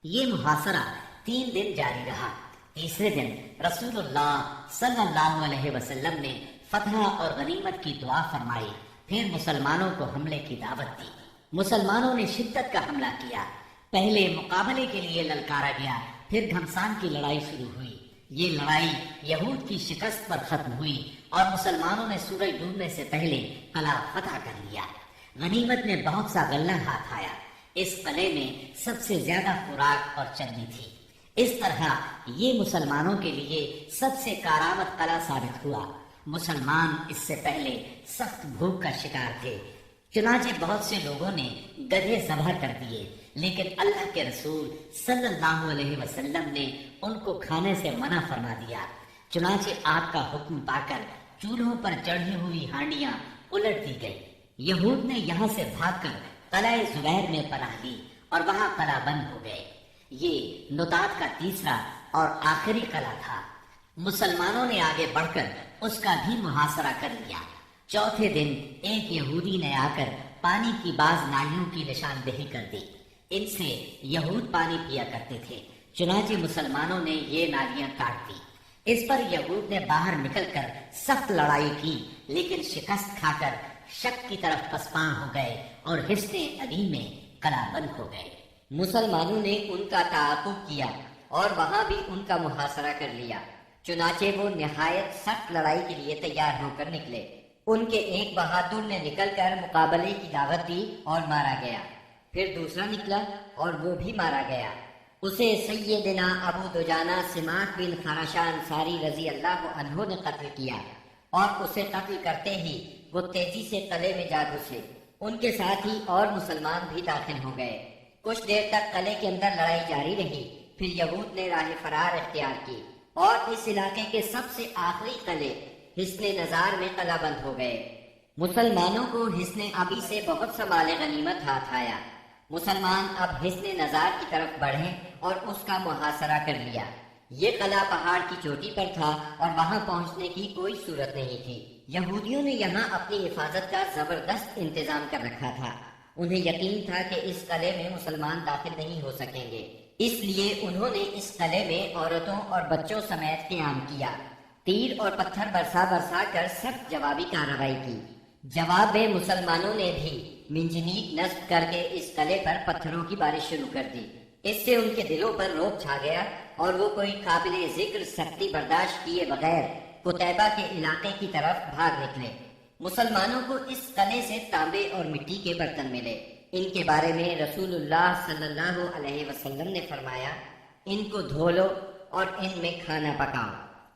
یہ محاصرہ 3 دن جاری رہا۔ تیسرے دن رسول اللہ صلی اللہ علیہ وسلم نے فتح اور غنیمت کی دعا فرمائی، پھر مسلمانوں کو حملے کی دعوت دی۔ مسلمانوں نے شدت کا حملہ کیا۔ پہلے مقابلے کے لیے للکارا گیا، پھر گھمسان کی لڑائی شروع ہوئی۔ یہ لڑائی یہود کی شکست پر ختم ہوئی اور مسلمانوں نے سورج ڈوبنے سے پہلے قلعہ فتح کر لیا۔ غنیمت میں بہت سا غلہ ہاتھ آیا۔ اس قلعے میں سب سے زیادہ خوراک اور چربی تھی۔ اس طرح یہ مسلمانوں کے لیے سب سے کارآمد قلعہ ثابت ہوا۔ مسلمان اس سے پہلے سخت بھوک کا شکار تھے، چنانچہ بہت سے لوگوں نے گدھے ذبح کر دیے، لیکن اللہ کے رسول صلی اللہ علیہ وسلم نے ان کو کھانے سے منع فرما دیا۔ چنانچہ آپ کا حکم پا کر چولہوں پر چڑھی ہوئی ہانڈیاں الٹ دی گئی۔ یہود نے یہاں سے بھاگ کر قلعہ زبیر میں پناہ لی اور وہاں قلعہ بند ہو گئے۔ یہ نطاط کا تیسرا اور آخری قلعہ تھا۔ مسلمانوں نے آگے بڑھ کر اس کا بھی محاصرہ کر لیا۔ چوتھے دن ایک یہودی نے آ کر پانی کی بعض نالیوں کی نشاندہی کر دی۔ ان سے یہود پانی پیا کرتے تھے، چنانچہ مسلمانوں نے یہ نالیاں کاٹ دی۔ اس پر یہود نے باہر نکل کر سخت لڑائی کی، لیکن شکست کھا کر شک کی طرف پسپاں ہو گئے اور حصن علی میں قلعہ بند ہو گئے۔ مسلمانوں نے ان کا تعاقب کیا اور وہاں بھی ان کا محاصرہ کر لیا۔ چنانچہ وہ نہایت سخت لڑائی کے لیے تیار ہو کر نکلے۔ ان کے ایک بہادر نے نکل کر مقابلے کی دعوت دی اور مارا گیا۔ پھر دوسرا نکلا اور وہ بھی مارا گیا۔ اسے سیدنا ابو دجانہ سماک بن خراشہ انصاری رضی اللہ عنہ نے قتل کیا، اور اسے قتل کرتے ہی وہ تیزی سے قلعے میں جا گھسے۔ ان کے ساتھ ہی اور مسلمان بھی داخل ہو گئے۔ کچھ دیر تک قلعے کے اندر لڑائی جاری رہی، پھر یہود نے راہ فرار اختیار کی اور اس علاقے کے سب سے آخری قلعے حصن نظار میں قلعہ بند ہو گئے۔ مسلمانوں کو حصن ابی سے بہت سا مال غنیمت ہاتھ آیا۔ مسلمان اب حصن نظار کی طرف بڑھے اور اس کا محاصرہ کر لیا۔ یہ قلعہ پہاڑ کی چوٹی پر تھا اور وہاں پہنچنے کی کوئی صورت نہیں تھی۔ یہودیوں نے یہاں اپنی حفاظت کا زبردست انتظام کر رکھا تھا۔ انہیں یقین تھا کہ اس قلعے میں مسلمان داخل نہیں ہو سکیں گے، اس لیے انہوں نے اس قلعے میں عورتوں اور بچوں سمیت قیام کیا۔ تیر اور پتھر برسا برسا کر سخت جوابی کارروائی کی۔ جواب میں مسلمانوں نے بھی منجنیق نصب کر کے اس قلعے پر پتھروں کی بارش شروع کر دی۔ اس سے ان کے دلوں پر رعب چھا گیا اور وہ کوئی قابل ذکر سختی برداشت کیے بغیر قتیبہ کے علاقے کی طرف بھاگ نکلے۔ مسلمانوں کو اس قلعے سے تانبے اور مٹی کے برتن ملے۔ ان کے بارے میں رسول اللہ صلی اللہ علیہ وسلم نے فرمایا، ان کو دھو لو اور ان میں کھانا پکاؤ۔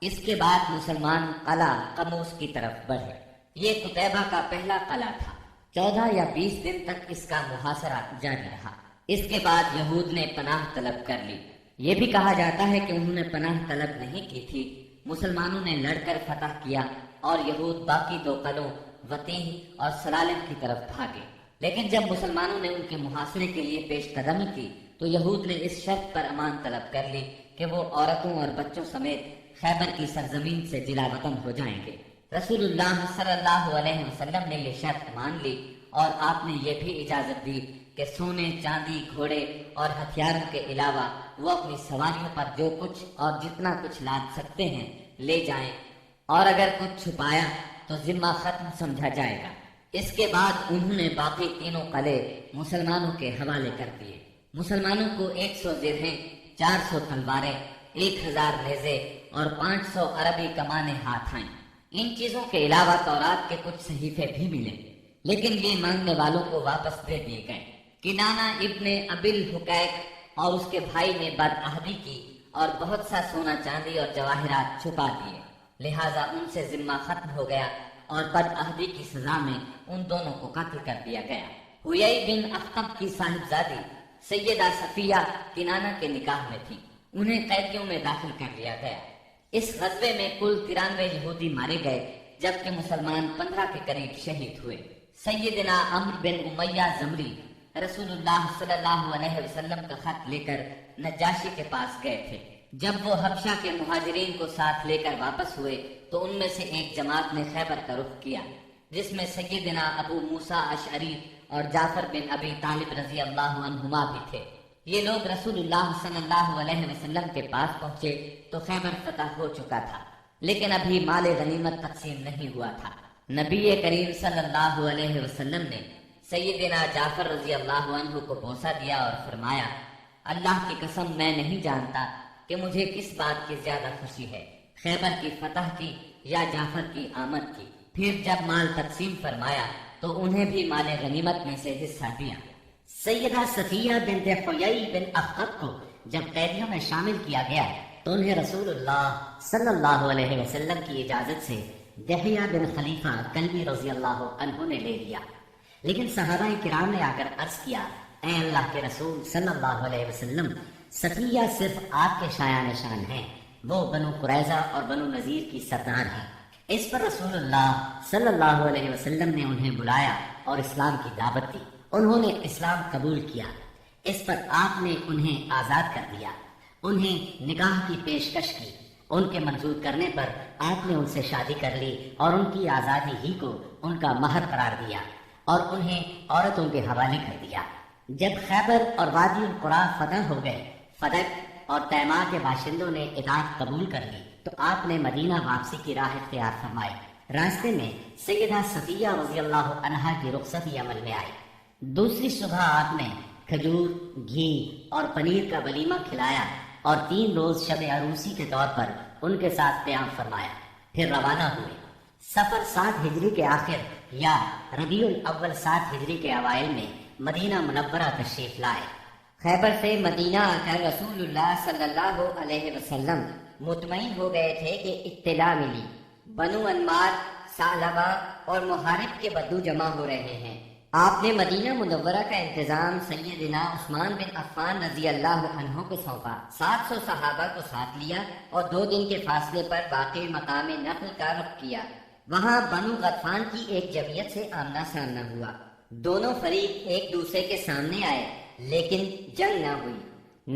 اس کے بعد مسلمان قلعہ قموس کی طرف بڑھے۔ یہ قتیبہ کا پہلا قلعہ تھا۔ 14 یا 20 دن تک اس کا محاصرہ جاری رہا۔ اس کے بعد یہود نے پناہ طلب کر لی۔ یہ بھی کہا جاتا ہے کہ انہوں نے پناہ طلب نہیں کی تھی، مسلمانوں نے لڑ کر فتح کیا اور یہود باقی 2 قلعوں وطین اور سلالم کی طرف بھاگے۔ لیکن جب مسلمانوں نے ان کے محاصرے کے لیے پیش قدمی کی تو یہود نے اس شرط پر امان طلب کر لی کہ وہ عورتوں اور بچوں سمیت خیبر کی سرزمین سے جلا وطن ہو جائیں گے۔ رسول اللہ صلی اللہ علیہ وسلم نے یہ شرط مان لی اور آپ نے یہ بھی اجازت دی کہ سونے، چاندی، گھوڑے اور ہتھیاروں کے علاوہ وہ اپنی سواریوں پر جو کچھ اور جتنا کچھ لاد سکتے ہیں لے جائیں، اور اگر کچھ چھپایا تو ذمہ ختم سمجھا جائے گا۔ اس کے بعد انہوں نے باقی 3 قلعے مسلمانوں کے حوالے کر دیے۔ مسلمانوں کو 100 درہیں، 400 تلواریں، 1000 نیزے اور 500 عربی کمانیں ہاتھ آئیں۔ ان چیزوں کے علاوہ تورات کے کچھ صحیفے بھی ملے، لیکن یہ مانگنے والوں کو واپس دے دیے گئے۔ کنانہ ابن ابی الحقیق اور اس کے بھائی نے بدعہدی کی اور بہت سا سونا چاندی اور جواہرات چھپا دیے، لہذا ان سے ذمہ ختم ہو گیا اور بدعہدی کی سزا میں ان دونوں کو قتل کر دیا گیا۔ حیی بن اخطب کی صاحبزادی سیدہ صفیہ کنانہ کے نکاح میں تھی، انہیں قیدیوں میں داخل کر لیا گیا۔ اس غزوے میں کل 93 یہودی مارے گئے، جبکہ مسلمان 15 کے قریب شہید ہوئے۔ سیدنا عمرو بن امیہ زمری رسول اللہ صلی اللہ علیہ وسلم کا خط لے کر نجاشی کے پاس گئے تھے۔ جب وہ حبشہ کے مہاجرین کو ساتھ لے کر واپس ہوئے تو ان میں سے ایک جماعت نے خیبر کا رخ کیا، جس میں سیدنا ابو موسیٰ اشعری اور جعفر بن ابی طالب رضی اللہ عنہما بھی تھے۔ یہ لوگ رسول اللہ صلی اللہ علیہ وسلم کے پاس پہنچے تو خیبر فتح ہو چکا تھا، لیکن ابھی مال غنیمت تقسیم نہیں ہوا تھا۔ نبی کریم صلی اللہ علیہ وسلم نے سیدنا جعفر رضی اللہ عنہ کو بوسہ دیا اور فرمایا، اللہ کی قسم میں نہیں جانتا کہ مجھے کس بات کی زیادہ خوشی ہے، خیبر کی فتح کی یا جعفر کی آمد کی۔ پھر جب مال تقسیم فرمایا تو انہیں بھی مال غنیمت میں سے حصہ دیا۔ سیدہ صفیہ بنت حیی بن اخطب کو جب قیدیوں میں شامل کیا گیا تو انہیں رسول اللہ صلی اللہ علیہ وسلم کی اجازت سے دحیہ بن خلیفہ کلبی رضی اللہ عنہ نے لے لیا، لیکن صحابہ کرام نے آ کر عرض کیا، اے اللہ کے رسول صلی اللہ علیہ وسلم، صفیہ صرف آپ کے شایان نشان ہیں، وہ بنو قریظہ اور بنو نذیر کی سردار ہیں۔ اس پر رسول اللہ صلی اللہ علیہ وسلم نے انہیں بلایا اور اسلام کی دعوت دی۔ انہوں نے اسلام قبول کیا۔ اس پر آپ نے انہیں آزاد کر دیا، انہیں نکاح کی پیشکش کی۔ ان کے منظور کرنے پر آپ نے ان سے شادی کر لی اور ان کی آزادی ہی کو ان کا مہر قرار دیا اور انہیں عورتوں کے حوالے کر دیا۔ جب خیبر اور وادی القریٰ فتح ہو گئے، فدق اور تیماء کے باشندوں نے اطاعت قبول کر لی تو آپ نے مدینہ واپسی کی راہ اختیار فرمائی۔ راستے میں سیدہ صفیہ رضی اللہ عنہا کی رخصتی عمل میں آئی۔ دوسری صبح آپ نے کھجور، گھی اور پنیر کا ولیمہ کھلایا اور 3 روز شب عروسی کے طور پر ان کے ساتھ قیام فرمایا، پھر روانہ ہوئے۔ سفر 7 ہجری کے آخر یا ربیع الاول 7 ہجری کے اوائل میں مدینہ منورہ تشریف لائے۔ خیبر سے مدینہ آ کر رسول اللہ صلی اللہ علیہ وسلم مطمئن ہو گئے تھے کہ اطلاع ملی، بنو انمار، ثعلبہ اور محارب کے بدو جمع ہو رہے ہیں۔ آپ نے مدینہ منورہ کا انتظام سیدنا عثمان بن عفان رضی اللہ عنہ کو سونپا، 700 صحابہ کو ساتھ لیا اور 2 دن کے فاصلے پر واقع مقام نخل کا رخ کیا۔ وہاں بنو غطفان کی ایک جمعیت سے آمنا سامنا ہوا۔ دونوں فریق ایک دوسرے کے سامنے آئے لیکن جنگ نہ ہوئی۔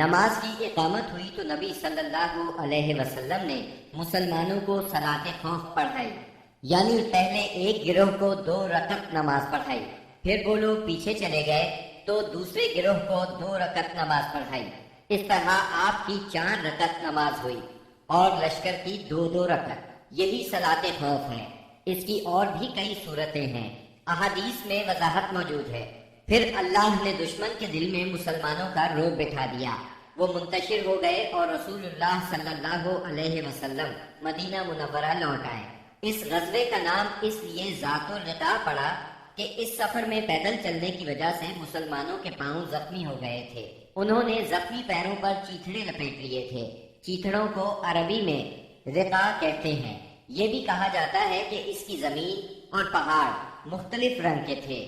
نماز کی اقامت ہوئی تو نبی صلی اللہ علیہ وسلم نے مسلمانوں کو صلاۃ خوف پڑھائی، یعنی پہلے ایک گروہ کو 2 رکعت نماز پڑھائی، پھر وہ لوگ پیچھے چلے گئے تو دوسرے گروہ کو 2 رکعت نماز پڑھائی۔ اس طرح آپ کی 4 رکعت نماز ہوئی اور لشکر کی 2 رکعت۔ یہی صلاۃ خوف ہے۔ اس کی اور بھی کئی صورتیں ہیں، احادیث میں وضاحت موجود ہے۔ پھر اللہ نے دشمن کے دل میں مسلمانوں کا رعب بٹھا دیا، وہ منتشر ہو گئے اور رسول اللہ صلی اللہ علیہ وسلم مدینہ منورہ لوٹ آئے۔ اس غزوے کا نام اس لیے ذات الرقاع پڑا کہ اس سفر میں پیدل چلنے کی وجہ سے مسلمانوں کے پاؤں زخمی ہو گئے تھے۔ انہوں نے زخمی پیروں پر چیتھڑے لپیٹ لیے تھے۔ چیتھڑوں کو عربی میں رقاع کہتے ہیں۔ یہ بھی کہا جاتا ہے کہ اس کی زمین اور پہاڑ مختلف رنگ کے تھے،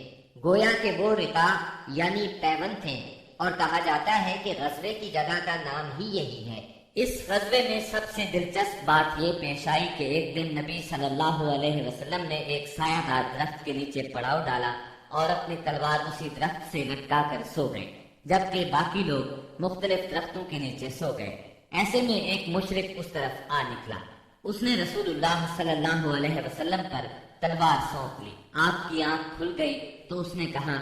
گویا کہ وہ رقاع یعنی پیون تھے، اور کہا جاتا ہے کہ غزوے کی جگہ کا نام ہی یہی ہے۔ اس غزوے میں سب سے دلچسپ بات یہ پیش آئی کہ ایک دن نبی صلی اللہ علیہ وسلم نے ایک سایہ دار درخت کے نیچے پڑاؤ ڈالا اور اپنی تلوار اسی درخت سے لٹکا کر سو گئے، جبکہ باقی لوگ مختلف درختوں کے نیچے سو گئے۔ ایسے میں ایک مشرک اس طرف آ نکلا، اس نے رسول اللہ صلی اللہ علیہ وسلم پر تلوار سونپ لی۔ آپ کی آنکھ کھل گئی تو اس نے کہا،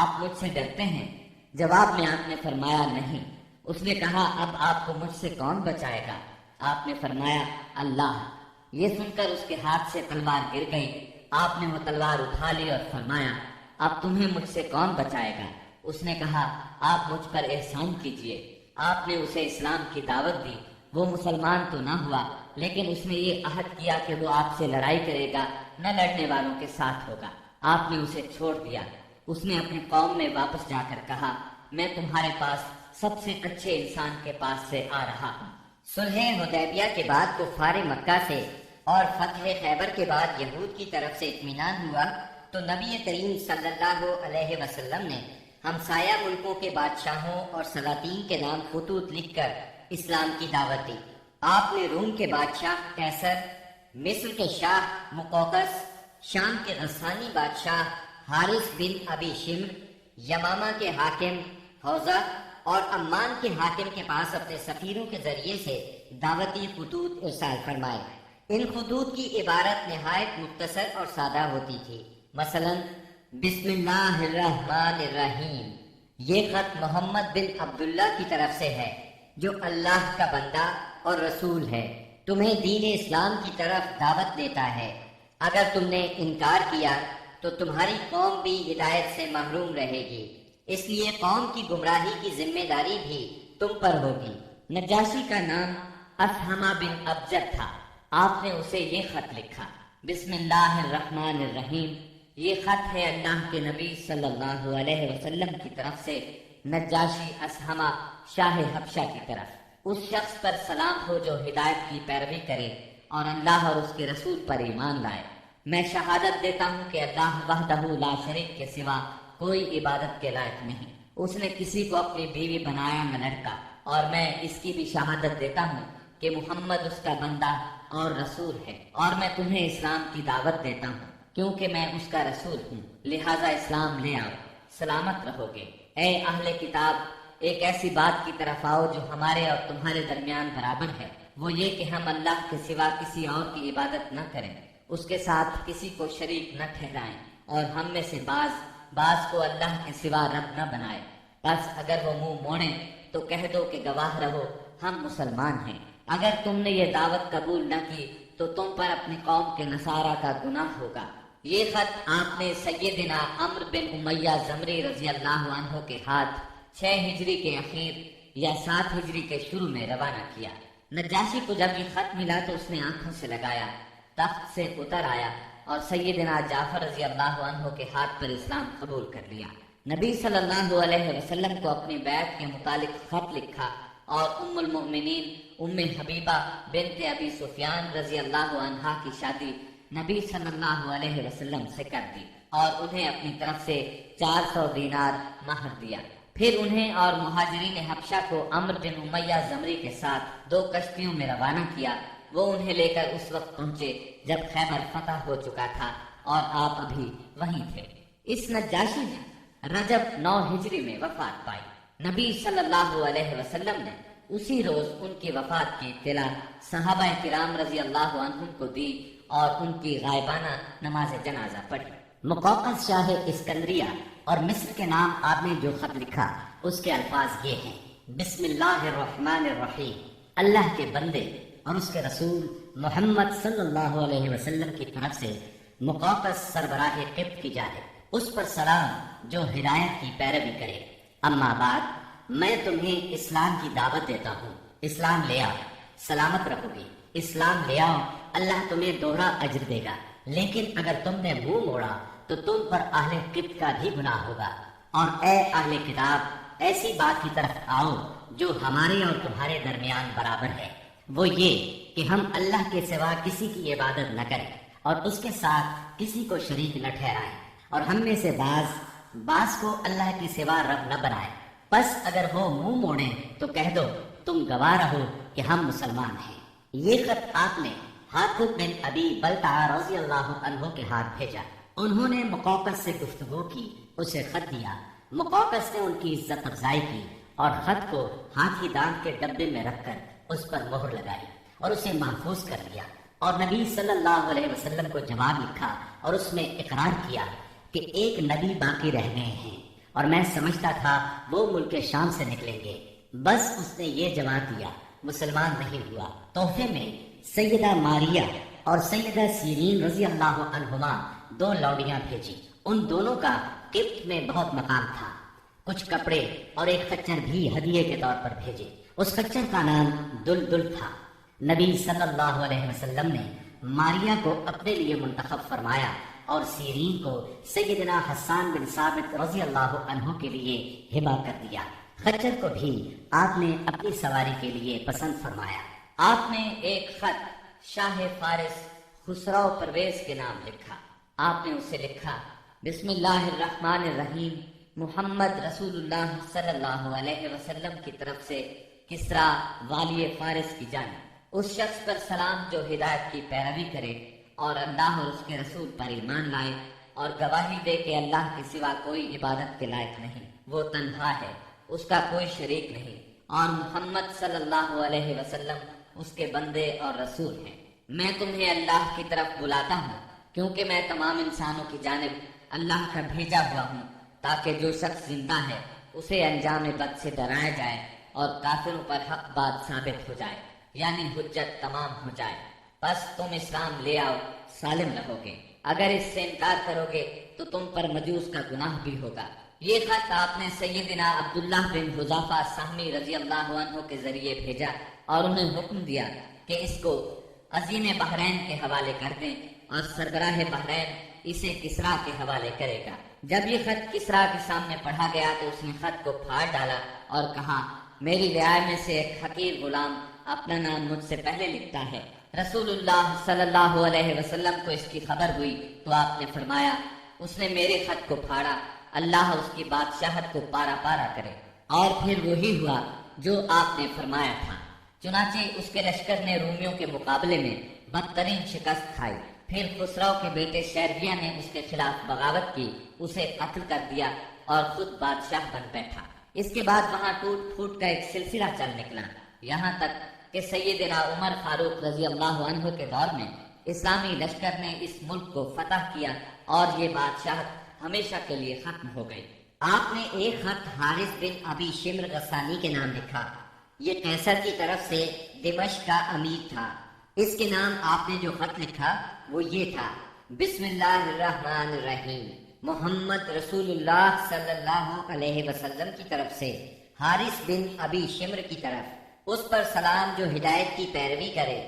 آپ مجھ سے ڈرتے ہیں؟ جواب میں آپ نے فرمایا نہیں۔ اس نے کہا، اب آپ کو مجھ سے کون بچائے گا؟ آپ نے فرمایا، اللہ۔ یہ سن کر اس کے ہاتھ سے تلوار گر گئی۔ آپ نے وہ تلوار اٹھا لی اور فرمایا، اب تمہیں مجھ سے کون بچائے گا؟ اس نے کہا، آپ مجھ پر احسان کیجئے۔ آپ نے اسے اسلام کی دعوت دی۔ وہ مسلمان تو نہ ہوا، لیکن اس نے یہ عہد کیا کہ وہ آپ سے لڑائی کرے گا، نہ لڑنے والوں کے ساتھ ہوگا۔ آپ نے اسے چھوڑ دیا۔ اس نے اپنی قوم میں واپس جا کر کہا، میں تمہارے پاس سب سے اچھے انسان کے پاس سے آ رہا ہوں۔ صلح حدیبیہ کے بعد کفار مکہ سے اور فتح خیبر کے بعد یہود کی طرف سے اطمینان ہوا تو نبی کریم صلی اللہ علیہ وسلم نے ہمسایہ ملکوں کے بادشاہوں اور سلاطین کے نام خطوط لکھ کر اسلام کی دعوت دی۔ آپ نے روم کے بادشاہ قیصر، مصر کے شاہ مقوقس، شام کے غسانی بادشاہ حارث بن ابی شمر، یمامہ کے حاکم حوزہ اور عمان کے حاکم کے پاس اپنے سفیروں کے ذریعے سے دعوتی خطوط ارسال فرمائے۔ ان خطوط کی عبارت نہایت مختصر اور سادہ ہوتی تھی، مثلا بسم اللہ الرحمن الرحیم، یہ خط محمد بن عبداللہ کی طرف سے ہے جو اللہ کا بندہ اور رسول ہے، تمہیں دین اسلام کی طرف دعوت دیتا ہے۔ اگر تم نے انکار کیا تو تمہاری قوم بھی ہدایت سے محروم رہے گی، اس لیے قوم کی گمراہی کی ذمہ داری بھی تم پر ہوگی۔ نجاشی کا نام اسہمہ بن ابجد تھا، آپ نے اسے یہ خط لکھا۔ بسم اللہ الرحمن الرحیم، یہ خط ہے اللہ کے نبی صلی اللہ علیہ وسلم کی طرف سے نجاشی اسہمہ شاہ حبشہ کی طرف۔ اس شخص پر سلام ہو جو ہدایت کی پیروی کرے اور اللہ اور اس کے رسول پر ایمان لائے۔ میں شہادت دیتا ہوں کہ اللہ وحدہ لا شریک کے سوا کوئی عبادت کے لائق نہیں، اس نے کسی کو اپنی بیوی بنایا نہ لڑکا، اور میں اس کی بھی شہادت دیتا ہوں کہ محمد اس کا بندہ اور رسول ہے، اور میں تمہیں اسلام کی دعوت دیتا ہوں کیونکہ میں اس کا رسول ہوں، لہذا اسلام لے آؤ، سلامت رہو گے۔ اے اہل کتاب، ایک ایسی بات کی طرف آؤ جو ہمارے اور تمہارے درمیان برابر ہے، وہ یہ کہ ہم اللہ کے سوا کسی اور کی عبادت نہ کریں، اس کے ساتھ کسی کو شریک نہ ٹھہرائیں، اور ہم میں سے بعض کو اللہ کے سوا رب نہ بنائے۔ بس اگر وہ منہ موڑیں تو کہہ دو کہ گواہ رہو ہم مسلمان ہیں۔ اگر تم نے یہ دعوت قبول نہ کی تو تم پر اپنی قوم کے نصارہ کا گناہ ہوگا۔ یہ خط آپ نے سیدنا عمرو بن امیہ زمری رضی اللہ عنہ کے ہاتھ 6 ہجری کے اخیر یا 7 ہجری کے شروع میں روانہ کیا۔ نجاشی کو جب یہ خط ملا تو اس نے آنکھوں سے لگایا، تخت سے اتر آیا اور سیدنا جعفر رضی اللہ عنہ کے ہاتھ پر اسلام قبول کر لیا۔ نبی صلی اللہ علیہ وسلم کو اپنی بیعت کے متعلق خط لکھا اور ام المؤمنین ام حبیبہ بنت ابی سفیان رضی اللہ عنہا کی شادی نبی صلی اللہ علیہ وسلم سے کر دی اور انہیں اپنی طرف سے 400 دینار مہر دیا۔ پھر انہیں اور مہاجرین حبشہ کو عمرو بن امیہ زمری کے ساتھ 2 کشتیوں میں روانہ کیا۔ وہ انہیں لے کر اس وقت پہنچے جب خیبر فتح ہو چکا تھا اور آپ ابھی وہیں تھے۔ اس نجاشی نے رجب 9 ہجری میں وفات پائی۔ نبی صلی اللہ علیہ وسلم نے اسی روز ان کی وفات کی اطلاع صحابہ کرام رضی اللہ عنہم کو دی اور ان کی غائبانہ نماز جنازہ پڑھی۔ مقوقس شاہ اسکندریہ اور مصر کے نام آپ نے جو خط لکھا اس کے الفاظ یہ ہیں: بسم اللہ الرحمن الرحیم، اللہ کے بندے اور اس کے رسول محمد صلی اللہ علیہ وسلم کی طرف سے مقوقس سربراہ قبط کی جانب اس پر سلام جو ہدایت کی پیروی کرے۔ اما بعد، میں تمہیں اسلام کی دعوت دیتا ہوں، اسلام لے آؤ، سلامت رہو گی۔ اسلام لے آؤ، اللہ تمہیں دوہرا اجر دے گا، لیکن اگر تم نے منہ موڑا تو تم پر اہل قبط کا بھی گناہ ہوگا۔ اور اے اہل کتاب، ایسی بات کی طرف آؤ جو ہمارے اور تمہارے درمیان برابر ہے، وہ یہ کہ ہم اللہ کے سوا کسی کی عبادت نہ کریں اور اس کے ساتھ کسی کو شریک نہ ٹھہرائیں، اور ہم میں سے بعض کو اللہ کے سوا رب نہ بنائے۔ بس اگر وہ منہ موڑیں تو کہہ دو تم گواہ رہو کہ ہم مسلمان ہیں۔ یہ خط آپ نے حاطب بن ابی بلتعہ رضی اللہ عنہ کے ہاتھ بھیجا۔ انہوں نے مقوقس سے گفتگو کی، اسے خط دیا۔ مقوقس نے ان کی عزت افزائی کی اور خط کو ہاتھی دانت کے ڈبے میں رکھ کر اس پر مہر لگائی اور اسے محفوظ کر لیا، اور نبی صلی اللہ علیہ وسلم کو جواب لکھا اور اس میں اقرار کیا کہ ایک نبی باقی رہ گئے ہیں اور میں سمجھتا تھا وہ ملک شام سے نکلیں گے۔ بس اس نے یہ جواب دیا، مسلمان نہیں ہوا۔ تحفے میں سیدہ ماریہ اور سیدہ سیرین رضی اللہ عنہما 2 لوڈیاں بھیجی۔ ان دونوں کا قبط میں بہت مقام تھا۔ کچھ کپڑے اور ایک خچر بھی ہدیے کے طور پر بھیجے۔ اس خچر کا نام دلدل تھا۔ نبی صلی اللہ علیہ وسلم نے ماریہ کو اپنے لیے منتخب فرمایا اور سیرین کو سیدنا حسان بن ثابت رضی اللہ عنہ کے لیے ہبہ کر دیا۔ خچر کو بھی آپ نے اپنی سواری کے لیے پسند فرمایا۔ آپ نے ایک خط شاہ فارس خسرو پرویز کے نام لکھا۔ آپ نے اسے لکھا: بسم اللہ الرحمن الرحیم، محمد رسول اللہ صلی اللہ علیہ وسلم کی طرف سے کسرا والی فارس کی جانب اس شخص پر سلام جو ہدایت کی پیروی کرے اور اللہ اور اس کے رسول پر ایمان لائے اور گواہی دے کہ اللہ کے سوا کوئی عبادت کے لائق نہیں، وہ تنہا ہے، اس کا کوئی شریک نہیں، اور محمد صلی اللہ علیہ وسلم اس کے بندے اور رسول ہیں۔ میں تمہیں اللہ کی طرف بلاتا ہوں کیونکہ میں تمام انسانوں کی جانب اللہ کا بھیجا ہوا ہوں، تاکہ جو شخص زندہ ہے اسے انجام بد سے ڈرایا جائے اور کافروں پر حق بات ثابت ہو جائے، یعنی حجت تمام ہو جائے، بس تم اسلام لے آؤ، سالم رہو گے۔ اگر اس سے انکار کرو گے تو تم پر مجوس کا گناہ بھی ہوگا۔ یہ خط آپ نے سیدنا عبداللہ بن حذافہ سہمی رضی اللہ عنہ کے ذریعے بھیجا اور انہیں حکم دیا کہ اس کو عظیم بحرین کے حوالے کر دیں، اور سربراہ بحرین اسے کسریٰ کے حوالے کرے گا۔ جب یہ خط کسریٰ کے سامنے پڑھا گیا تو اس نے خط کو پھاڑ ڈالا اور کہا، میری رعایا میں سے ایک حقیر غلام اپنا نام مجھ سے پہلے لکھتا ہے۔ رسول اللہ صلی اللہ علیہ وسلم کو اس کی خبر ہوئی تو آپ نے فرمایا، اس نے میرے خط کو پھاڑا، اللہ اس کی بادشاہت کو پارا پارا کرے۔ اور پھر وہی ہوا جو آپ نے فرمایا تھا، چنانچہ اس کے لشکر نے رومیوں کے مقابلے میں بدترین شکست کھائی۔ پھر خسرو کے بیٹے شیربیہ نے اس کے خلاف بغاوت کی، اسے قتل کر دیا اور خود بادشاہ بن بیٹھا۔ اس کے بعد وہاں ٹوٹ پھوٹ کا ایک سلسلہ چل نکلا، یہاں تک کہ سیدنا عمر فاروق رضی اللہ عنہ کے دور میں اسلامی لشکر نے اس ملک کو فتح کیا اور یہ بادشاہت ہمیشہ کے لیے ختم ہو گئی۔ آپ نے ایک خط حارث بن ابی شمر غسانی کے نام لکھا، یہ قیصر کی طرف سے دمشق کا امیر تھا۔ اس کے نام آپ نے جو خط لکھا وہ یہ تھا، بسم اللہ الرحمن الرحیم، محمد رسول اللہ صلی اللہ علیہ وسلم کی طرف سے حارث بن ابی شمر کی طرف، اس پر سلام جو ہدایت کی پیروی کرے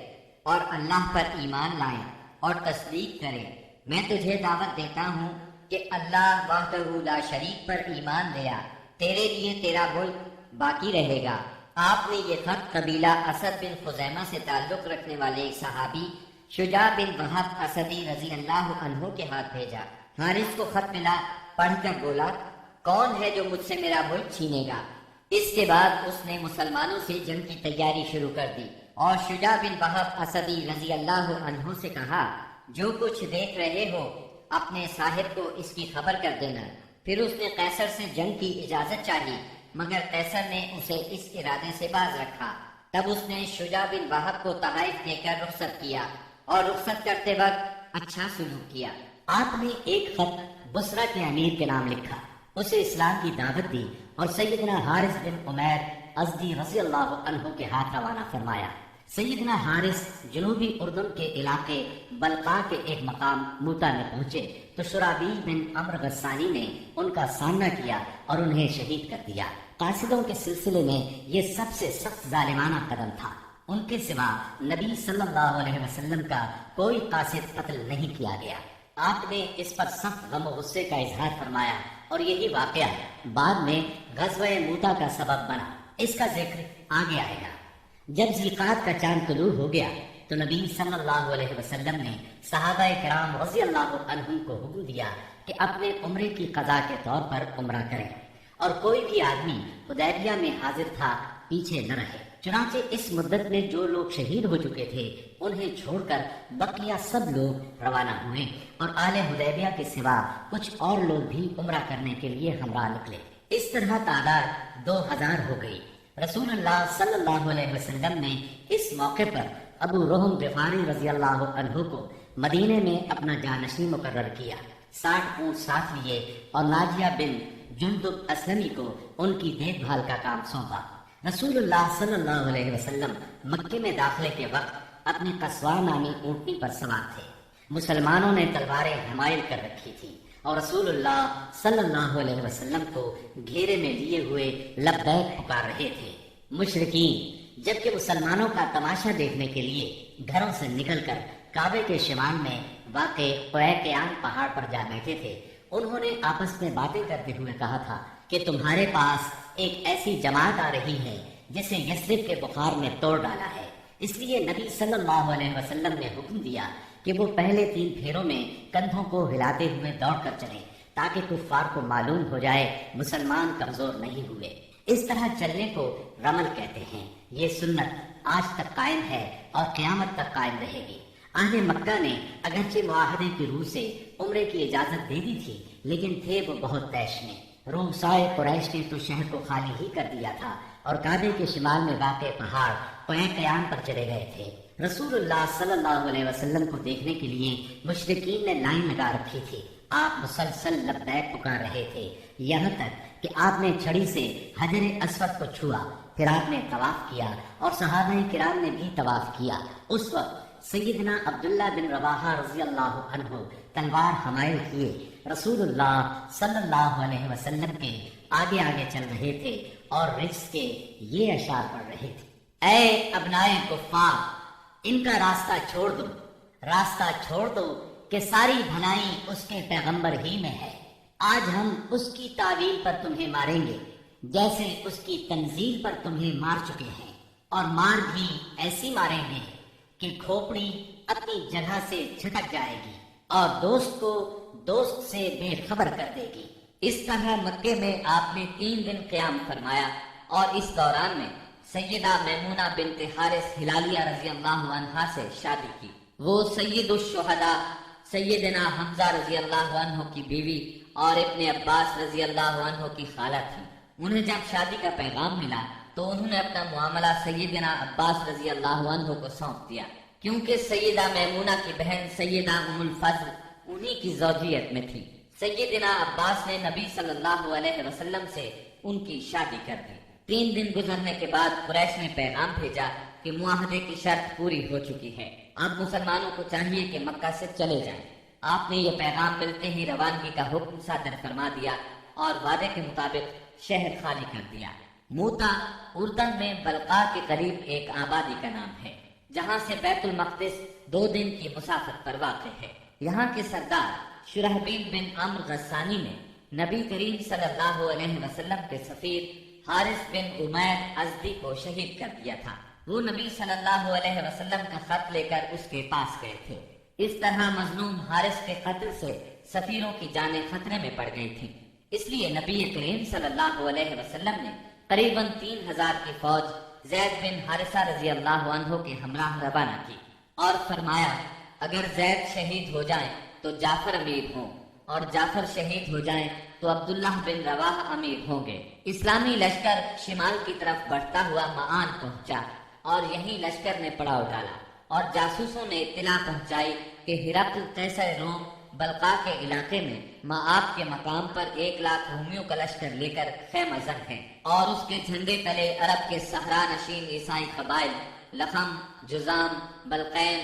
اور اللہ پر ایمان لائے اور تصدیق کرے۔ میں تجھے دعوت دیتا ہوں کہ اللہ وحدہ لا شریک پر ایمان لیا، تیرے لیے تیرا ملک باقی رہے گا۔ آپ نے یہ خط قبیلہ اسد بن خزیمہ سے تعلق رکھنے والے ایک صحابی شجاع بن وہب اسدی رضی اللہ عنہ کے ہاتھ بھیجا۔ حارث کو خط ملا، پڑھ کر بولا، کون ہے جو مجھ سے میرا ملک چھینے گا؟ اس کے بعد اس نے مسلمانوں سے جنگ کی تیاری شروع کر دی اور شجاع بن وہب اسدی رضی اللہ عنہ سے کہا، جو کچھ دیکھ رہے ہو اپنے صاحب کو اس کی خبر کر دینا۔ پھر اس نے قیصر سے جنگ کی اجازت چاہی، مگر قیصر نے اسے اس ارادے سے باز رکھا۔ تب اس نے شجاع بن وہب کو تحائف دے کر رخصت کیا اور رخصت کرتے وقت اچھا سلوک کیا۔ آپ نے ایک خط بصرہ کے امیر کے نام لکھا، اسے اسلام کی دعوت دی اور سیدنا حارث بن عمیر ازدی رضی اللہ عنہ کے ہاتھ روانہ فرمایا۔ سیدنا حارث جنوبی اردن کے علاقے بلقا کے ایک مقام موتا میں پہنچے تو شرابیل بن عمرو غسانی نے ان کا سامنا کیا اور انہیں شہید کر دیا۔ قاصدوں کے سلسلے میں یہ سب سے سخت ظالمانہ قدم تھا، ان کے سوا نبی صلی اللہ علیہ وسلم کا کوئی قاصد قتل نہیں کیا گیا۔ آپ نے اس پر سخت غم و غصے کا اظہار فرمایا اور یہی واقعہ بعد میں غزوہ موتا کا سبب بنا، اس کا ذکر آگے آئے گا۔ جب ذیقعد کا چاند طلوع ہو گیا تو نبی صلی اللہ علیہ وسلم نے صحابہ کرام رضی اللہ عنہم کو حکم دیا کہ اپنے عمرے کی قضا کے طور پر عمرہ کریں اور کوئی بھی آدمی حدیبیہ میں حاضر تھا پیچھے نہ رہے۔ چنانچہ اس مدت میں جو لوگ شہید ہو چکے تھے انہیں چھوڑ کر بقیہ سب لوگ روانہ ہوئے اور آل حدیبیہ کے سوا کچھ اور لوگ بھی عمرہ کرنے کے لیے ہمراہ نکلے۔ اس طرح تعداد 2000 ہو گئی۔ رسول اللہ صلی اللہ علیہ وسلم نے اس موقع پر ابو رحم غفاری رضی اللہ عنہ کو مدینے میں اپنا جانشین مقرر کیا، 60 اونٹ ساتھ لیے اور ناجیہ بن جندب اسلمی کو ان کی دیکھ بھال کا کام سونپا۔ رسول اللہ صلی اللہ علیہ وسلم مکے میں داخلے کے وقت اپنے قصوہ نامی اونٹنی پر سوار تھے۔ مسلمانوں نے تلواریں حمائل کر رکھی تھی اور رسول اللہ صلی اللہ علیہ وسلم کو گھیرے میں لیے ہوئے لبیک پکار رہے تھے۔ مشرکین جبکہ مسلمانوں کا تماشا دیکھنے کے لیے گھروں سے نکل کر کعبے کے شمال میں واقع قیان پہاڑ پر جا بیٹھے تھے، انہوں نے آپس میں باتیں کرتے ہوئے کہا تھا کہ تمہارے پاس ایک ایسی جماعت آ رہی ہے جسے یثرب کے بخار نے توڑ ڈالا ہے، اس لیے نبی صلی اللہ علیہ وسلم نے حکم دیا کہ وہ پہلے 3 پھیروں میں کندھوں کو ہلاتے ہوئے دوڑ کر چلے تاکہ کفار کو معلوم ہو جائے مسلمان کمزور نہیں ہوئے۔ اس طرح چلنے کو رمل کہتے ہیں۔ یہ سنت آج تک قائم ہے اور قیامت تک قائم رہے گی۔ اہل مکہ نے اگرچہ معاہدے کی روح سے عمرے کی اجازت دے دی تھی، لیکن تھے وہ بہت طیش میں۔ روسائے قریش نے تو شہر کو خالی ہی کر دیا تھا اور کعبے کے شمال میں واقع پہاڑ قیان پر چلے گئے تھے۔ رسول اللہ صلی اللہ علیہ وسلم کو دیکھنے کے لیے مشرکین نے لائن لگا رکھی تھی۔ آپ مسلسل لبیک پکار رہے تھے، یہاں تک کہ آپ نے چھڑی سے حجر اسود کو چھوا، پھر آپ نے طواف کیا اور صحابہ کرام نے بھی طواف کیا۔ اس وقت سیدنا عبداللہ بن رواحہ رضی اللہ عنہ تلوار حمائل کیے رسول اللہ صلی اللہ علیہ وسلم کے آگے آگے چل رہے تھے اور رجز کے یہ اشعار پڑھ رہے تھے: اے ابنائے کفار، ان کا راستہ چھوڑ دو، راستہ چھوڑ دو کہ ساری بھلائی اس کے پیغمبر ہی میں ہے۔ آج ہم اس کی تعویل پر تمہیں ماریں گے جیسے اس کی تنزیل پر تمہیں مار چکے ہیں، اور مار بھی ایسی ماریں گے کہ کھوپڑی اپنی جگہ سے چھٹک جائے گی اور دوست کو دوست سے بے خبر کر دے گی۔ اس طرح مکے میں آپ نے 3 دن قیام فرمایا اور اس دوران میں سیدہ میمونہ بنت حارث ہلالیہ رضی اللہ عنہا سے شادی کی۔ وہ سید الشہداء سیدنا حمزہ رضی اللہ عنہ کی بیوی اور ابن عباس رضی اللہ عنہ کی خالہ تھی۔ انہیں جب شادی کا پیغام ملا تو انہوں نے اپنا معاملہ سیدنا عباس رضی اللہ عنہ کو سونپ دیا، کیونکہ سیدہ میمونہ کی بہن سیدہ ام الفضل انہی کی زوجیت میں تھی۔ سیدنا عباس نے نبی صلی اللہ علیہ وسلم سے ان کی شادی کر دی۔ 3 دن گزرنے کے بعد قریش نے پیغام بھیجا کہ معاہدے کی شرط پوری ہو چکی ہے، اب مسلمانوں کو چاہیے کہ مکہ سے چلے جائیں۔ آپ نے یہ پیغام ملتے ہی روانگی کا حکم صادر فرما دیا اور وعدے کے مطابق شہر خالی کر دیا۔ موتا اردن میں بلقا کے قریب ایک آبادی کا نام ہے، جہاں سے بیت المقدس 2 دن کی مسافت پر واقع ہے۔ یہاں کے سردار شرحبیل بن عمرو غسانی نے نبی کریم صلی اللہ علیہ وسلم کے سفیر حارث بن عمیر ازدی کو شہید کر دیا تھا۔ وہ نبی صلی اللہ علیہ وسلم کا خط لے کر اس کے پاس گئے تھے۔ اس طرح مظلوم حارث کے قتل سے سفیروں کی جانیں خطرے میں پڑ گئی تھیں، اس لیے نبی کریم صلی اللہ علیہ وسلم نے قریباً 3000 کی فوج زید بن حارثہ رضی اللہ عنہ کے ہمراہ روانہ کی اور فرمایا، اگر زید شہید ہو جائیں تو جعفر امیر ہوں، اور جعفر شہید ہو جائیں تو عبداللہ بن رواحہ امیر ہوں گے۔ اسلامی لشکر شمال کی طرف بڑھتا ہوا معان پہنچا اور یہیں لشکر نے پڑاؤ ڈالا اور جاسوسوں نے اطلاع پہنچائی کہ ہرقل قیصر روم بلقا کے علاقے میں مآب کے مقام پر 1 لاکھ رومیوں کا لشکر لے کر خیمہ زن ہے، اور اس کے جھنڈے تلے عرب کے صحرا نشین عیسائی قبائل لخم، جزام، بلقین،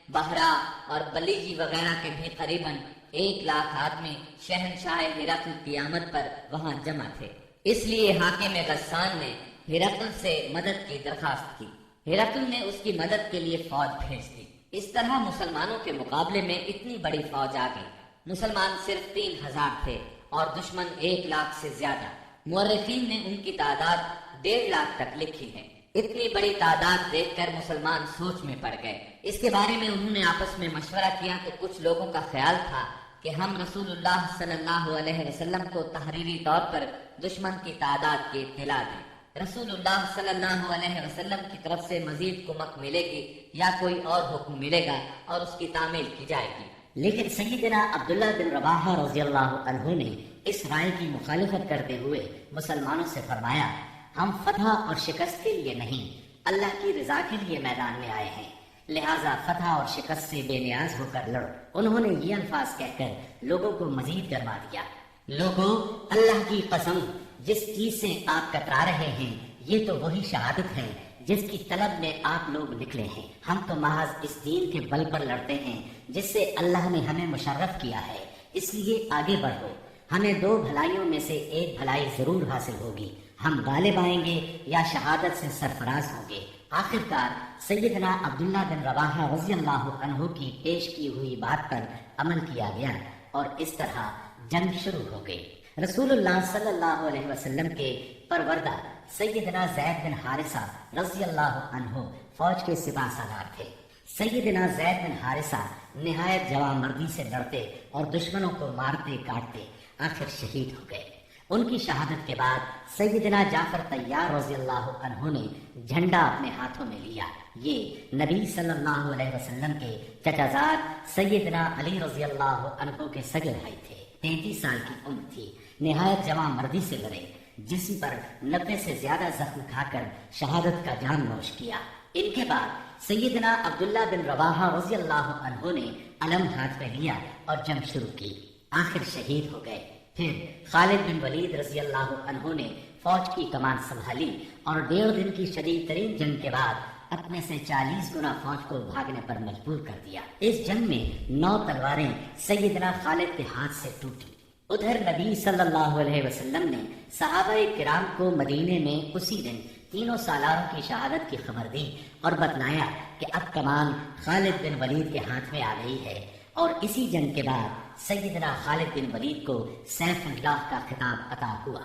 بہرا اور بلیجی وغیرہ کے بھی قریباً 1 لاکھ آدمی شہنشاہ ہرقل کی آمد پر وہاں جمع تھے۔ اس لیے حاکم غسان نے ہرقل سے مدد کی درخواست کی۔ ہرقل نے اس کی مدد کے لیے فوج بھیج دی۔ اس طرح مسلمانوں کے مقابلے میں اتنی بڑی فوج آ گئی۔ مسلمان صرف 3000 تھے اور دشمن 1 لاکھ سے زیادہ۔ مورخین نے ان کی تعداد 1.5 لاکھ تک لکھی ہے۔ اتنی بڑی تعداد دیکھ کر مسلمان سوچ میں پڑ گئے۔ اس کے بارے میں انہوں نے آپس میں مشورہ کیا تو کچھ لوگوں کا خیال تھا کہ ہم رسول اللہ صلی اللہ علیہ وسلم کو تحریری طور پر دشمن کی تعداد کی اطلاع دیں۔ رسول اللہ صلی اللہ علیہ وسلم کی طرف سے مزید کمک ملے گی یا کوئی اور حکم ملے گا اور اس کی تعمیل کی جائے گی۔ لیکن سیدنا عبداللہ بن رواحہ رضی اللہ عنہ نے اس رائے کی مخالفت کرتے ہوئے مسلمانوں سے فرمایا، ہم فتح اور شکست کے لیے نہیں، اللہ کی رضا کے لیے میدان میں آئے ہیں، لہٰذا فتح اور شکست سے بے نیاز ہو کر لڑو۔ انہوں نے یہ الفاظ کہہ کر لوگوں کو مزید گرما دیا، لوگوں اللہ کی قسم، جس چیز سے آپ کترا رہے ہیں یہ تو وہی شہادت ہے جس کی طلب میں آپ لوگ نکلے ہیں۔ ہم تو محض اس دین کے بل پر لڑتے ہیں جس سے اللہ نے ہمیں مشرف کیا ہے، اس لیے آگے بڑھو، ہمیں 2 بھلائیوں میں سے ایک بھلائی ضرور حاصل ہوگی، ہم غالب آئیں گے یا شہادت سے سرفراز ہوں گے۔ آخرکار سیدنا عبداللہ بن رواحہ رضی اللہ عنہ کی پیش کی ہوئی بات پر عمل کیا گیا اور اس طرح جنگ شروع ہو گئی۔ رسول اللہ صلی اللہ علیہ وسلم کے پروردہ سیدنا زید بن حارثہ رضی اللہ عنہ فوج کے سپاہ سالار تھے۔ سیدنا زید بن حارثہ نہایت جوانمردی سے لڑتے اور دشمنوں کو مارتے کاٹتے آخر شہید ہو گئے۔ ان کی شہادت کے بعد سیدنا جعفر طیار رضی اللہ عنہ نے جھنڈا اپنے ہاتھوں میں لیا۔ یہ نبی صلی اللہ علیہ وسلم کے چچا زاد سیدنا علی رضی اللہ عنہ کے سگے بھائی تھے۔ 33 سال کی عمر تھی، نہایت جواں مردی سے لڑے، جسم پر 90 سے زیادہ زخم کھا کر شہادت کا جام نوش کیا۔ ان کے بعد سیدنا عبداللہ بن رواحہ رضی اللہ عنہ نے علم ہاتھ میں لیا اور جنگ شروع کی، آخر شہید ہو گئے۔ پھر خالد بن ولید رضی اللہ عنہ نے فوج کی کمان سنبھالی اور 1.5 دن کی شدید ترین جنگ کے بعد اپنے سے 40 گنا فوج کو بھاگنے پر مجبور کر دیا۔ اس جنگ میں 9 تلواریں سیدنا خالد کے ہاتھ سے ٹوٹی۔ ادھر نبی صلی اللہ علیہ وسلم نے صحابہ کرام کو مدینے میں اسی دن تینوں سالاروں کی شہادت کی خبر دی اور بتلایا کہ اب کمان خالد بن ولید کے ہاتھ میں آ گئی ہے، اور اسی جنگ کے بعد سیدنا خالد بن ولید کو سیف اللہ کا خطاب عطا ہوا۔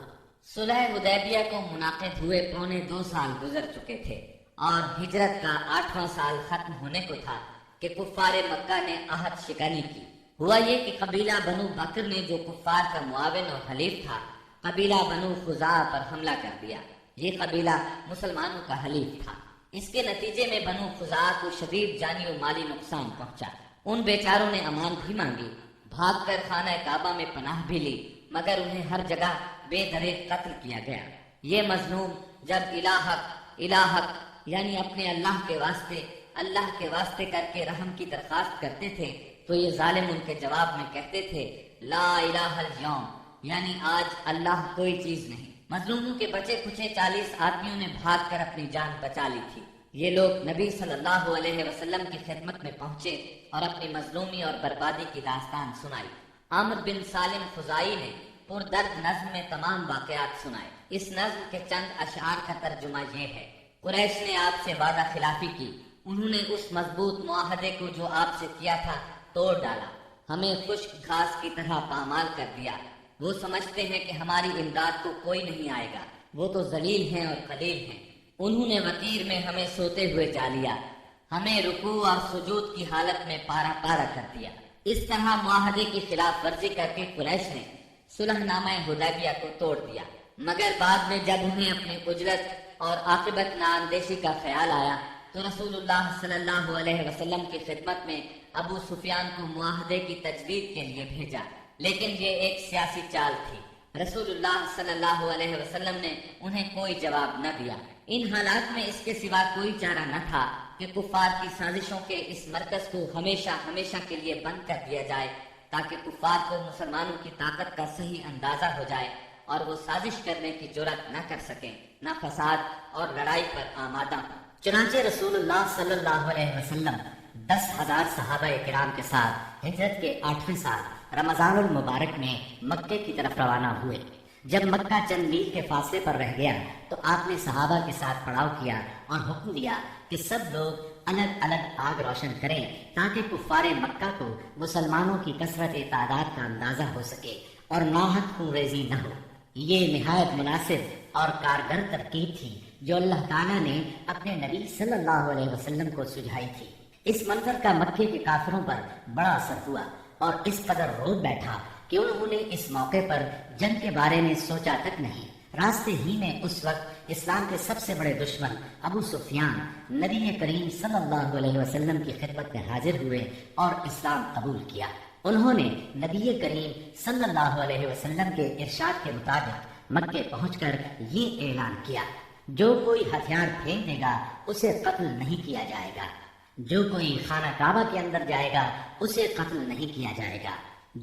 صلح حدیبیہ کو منعقد ہوئے 2.25 سال گزر چکے تھے اور ہجرت کا 8واں سال ختم ہونے کو تھا کہ کفار مکہ نے عہد شکنی کی۔ ہوا یہ کہ قبیلہ بنو بکر نے، جو کفار کا معاون اور حلیف تھا، قبیلہ بنو خزاعہ پر حملہ کر دیا۔ یہ قبیلہ مسلمانوں کا حلیف تھا۔ اس کے نتیجے میں بنو خزاعہ کو شدید جانی و مالی نقصان پہنچا۔ ان بیچاروں نے امان بھی مانگی، بھاگ کر خانہ کعبہ میں پناہ بھی لی، مگر انہیں ہر جگہ بے دریغ قتل کیا گیا۔ یہ مظلوم جب الہک یعنی اپنے اللہ کے واسطے کر کے رحم کی درخواست کرتے تھے تو یہ ظالم ان کے جواب میں کہتے تھے لا الہ الیوم، یعنی آج اللہ کوئی چیز نہیں۔ مظلوموں کے بچے کچے 40 آدمیوں نے بھاگ کر اپنی جان بچا لی تھی۔ یہ لوگ نبی صلی اللہ علیہ وسلم کی خدمت میں پہنچے اور اپنی مظلومی اور بربادی کی داستان سنائی۔ عامر بن سالم خزائی نے پردرد نظم میں تمام واقعات سنائے۔ اس نظم کے چند اشعار کا ترجمہ یہ ہے: قریش نے آپ سے وعدہ خلافی کی، انہوں نے اس مضبوط معاہدے کو جو آپ سے کیا تھا توڑ ڈالا، ہمیں خشک گھاس کی طرح پامال کر دیا۔ وہ سمجھتے ہیں کہ ہماری امداد کو کوئی نہیں آئے گا، وہ تو ذلیل ہیں اور قلیل ہیں۔ انہوں نے وتیر میں ہمیں سوتے ہوئے جا لیا، ہمیں رکوع اور سجود کی حالت میں پارا پارا کر دیا۔ اس طرح معاہدے کی خلاف ورزی کر کے قریش نے صلح نامہ حدیبیہ کو توڑ دیا، مگر بعد میں جب انہیں اپنی اجرت اور عاقبت نااندیشی کا خیال آیا تو رسول اللہ صلی اللہ علیہ وسلم کی خدمت میں ابو سفیان کو معاہدے کی تجدید کے لیے بھیجا، لیکن یہ ایک سیاسی چال تھی۔ رسول اللہ صلی اللہ علیہ وسلم نے انہیں کوئی جواب نہ دیا۔ ان حالات میں اس کے سوا کوئی چارہ نہ تھا کہ کفار کی سازشوں کے اس مرکز کو ہمیشہ کے لیے بند کر دیا جائے، تاکہ کفار کو مسلمانوں کی طاقت کا صحیح اندازہ ہو جائے اور وہ سازش کرنے کی جرأت نہ کر سکیں، نہ فساد اور لڑائی پر آمادہ ہوں۔ چنانچہ رسول اللہ صلی اللہ علیہ وسلم 10,000 صحابہ کرام کے ساتھ ہجرت کے 8ویں سال رمضان المبارک میں مکے کی طرف روانہ ہوئے۔ جب مکہ چند میل کے فاصلے پر رہ گیا تو آپ نے صحابہ کے ساتھ پڑاؤ کیا اور حکم دیا کہ سب لوگ الگ الگ آگ روشن کریں تاکہ کفار مکہ کو مسلمانوں کی کثرت تعداد کا اندازہ ہو سکے اور ناحق خون ریزی نہ ہو۔ یہ نہایت مناسب اور کارگر ترکیب تھی جو اللہ تعالیٰ نے اپنے نبی صلی اللہ علیہ وسلم کو سجھائی تھی۔ اس منظر کا مکے کے کافروں پر بڑا اثر ہوا اور اس قدر روب بیٹھا کہ انہوں نے اس موقع پر جنگ کے بارے میں سوچا تک نہیں۔ راستے ہی میں اس وقت اسلام کے سب سے بڑے دشمن ابو سفیان نبی کریم صلی اللہ علیہ وسلم کی خدمت میں حاضر ہوئے اور اسلام قبول کیا۔ انہوں نے نبی کریم صلی اللہ علیہ وسلم کے ارشاد کے مطابق مکے پہنچ کر یہ اعلان کیا: جو کوئی ہتھیار پھینک دے گا اسے قتل نہیں کیا جائے گا، جو کوئی خانہ کعبہ کے اندر جائے گا اسے قتل نہیں کیا جائے گا،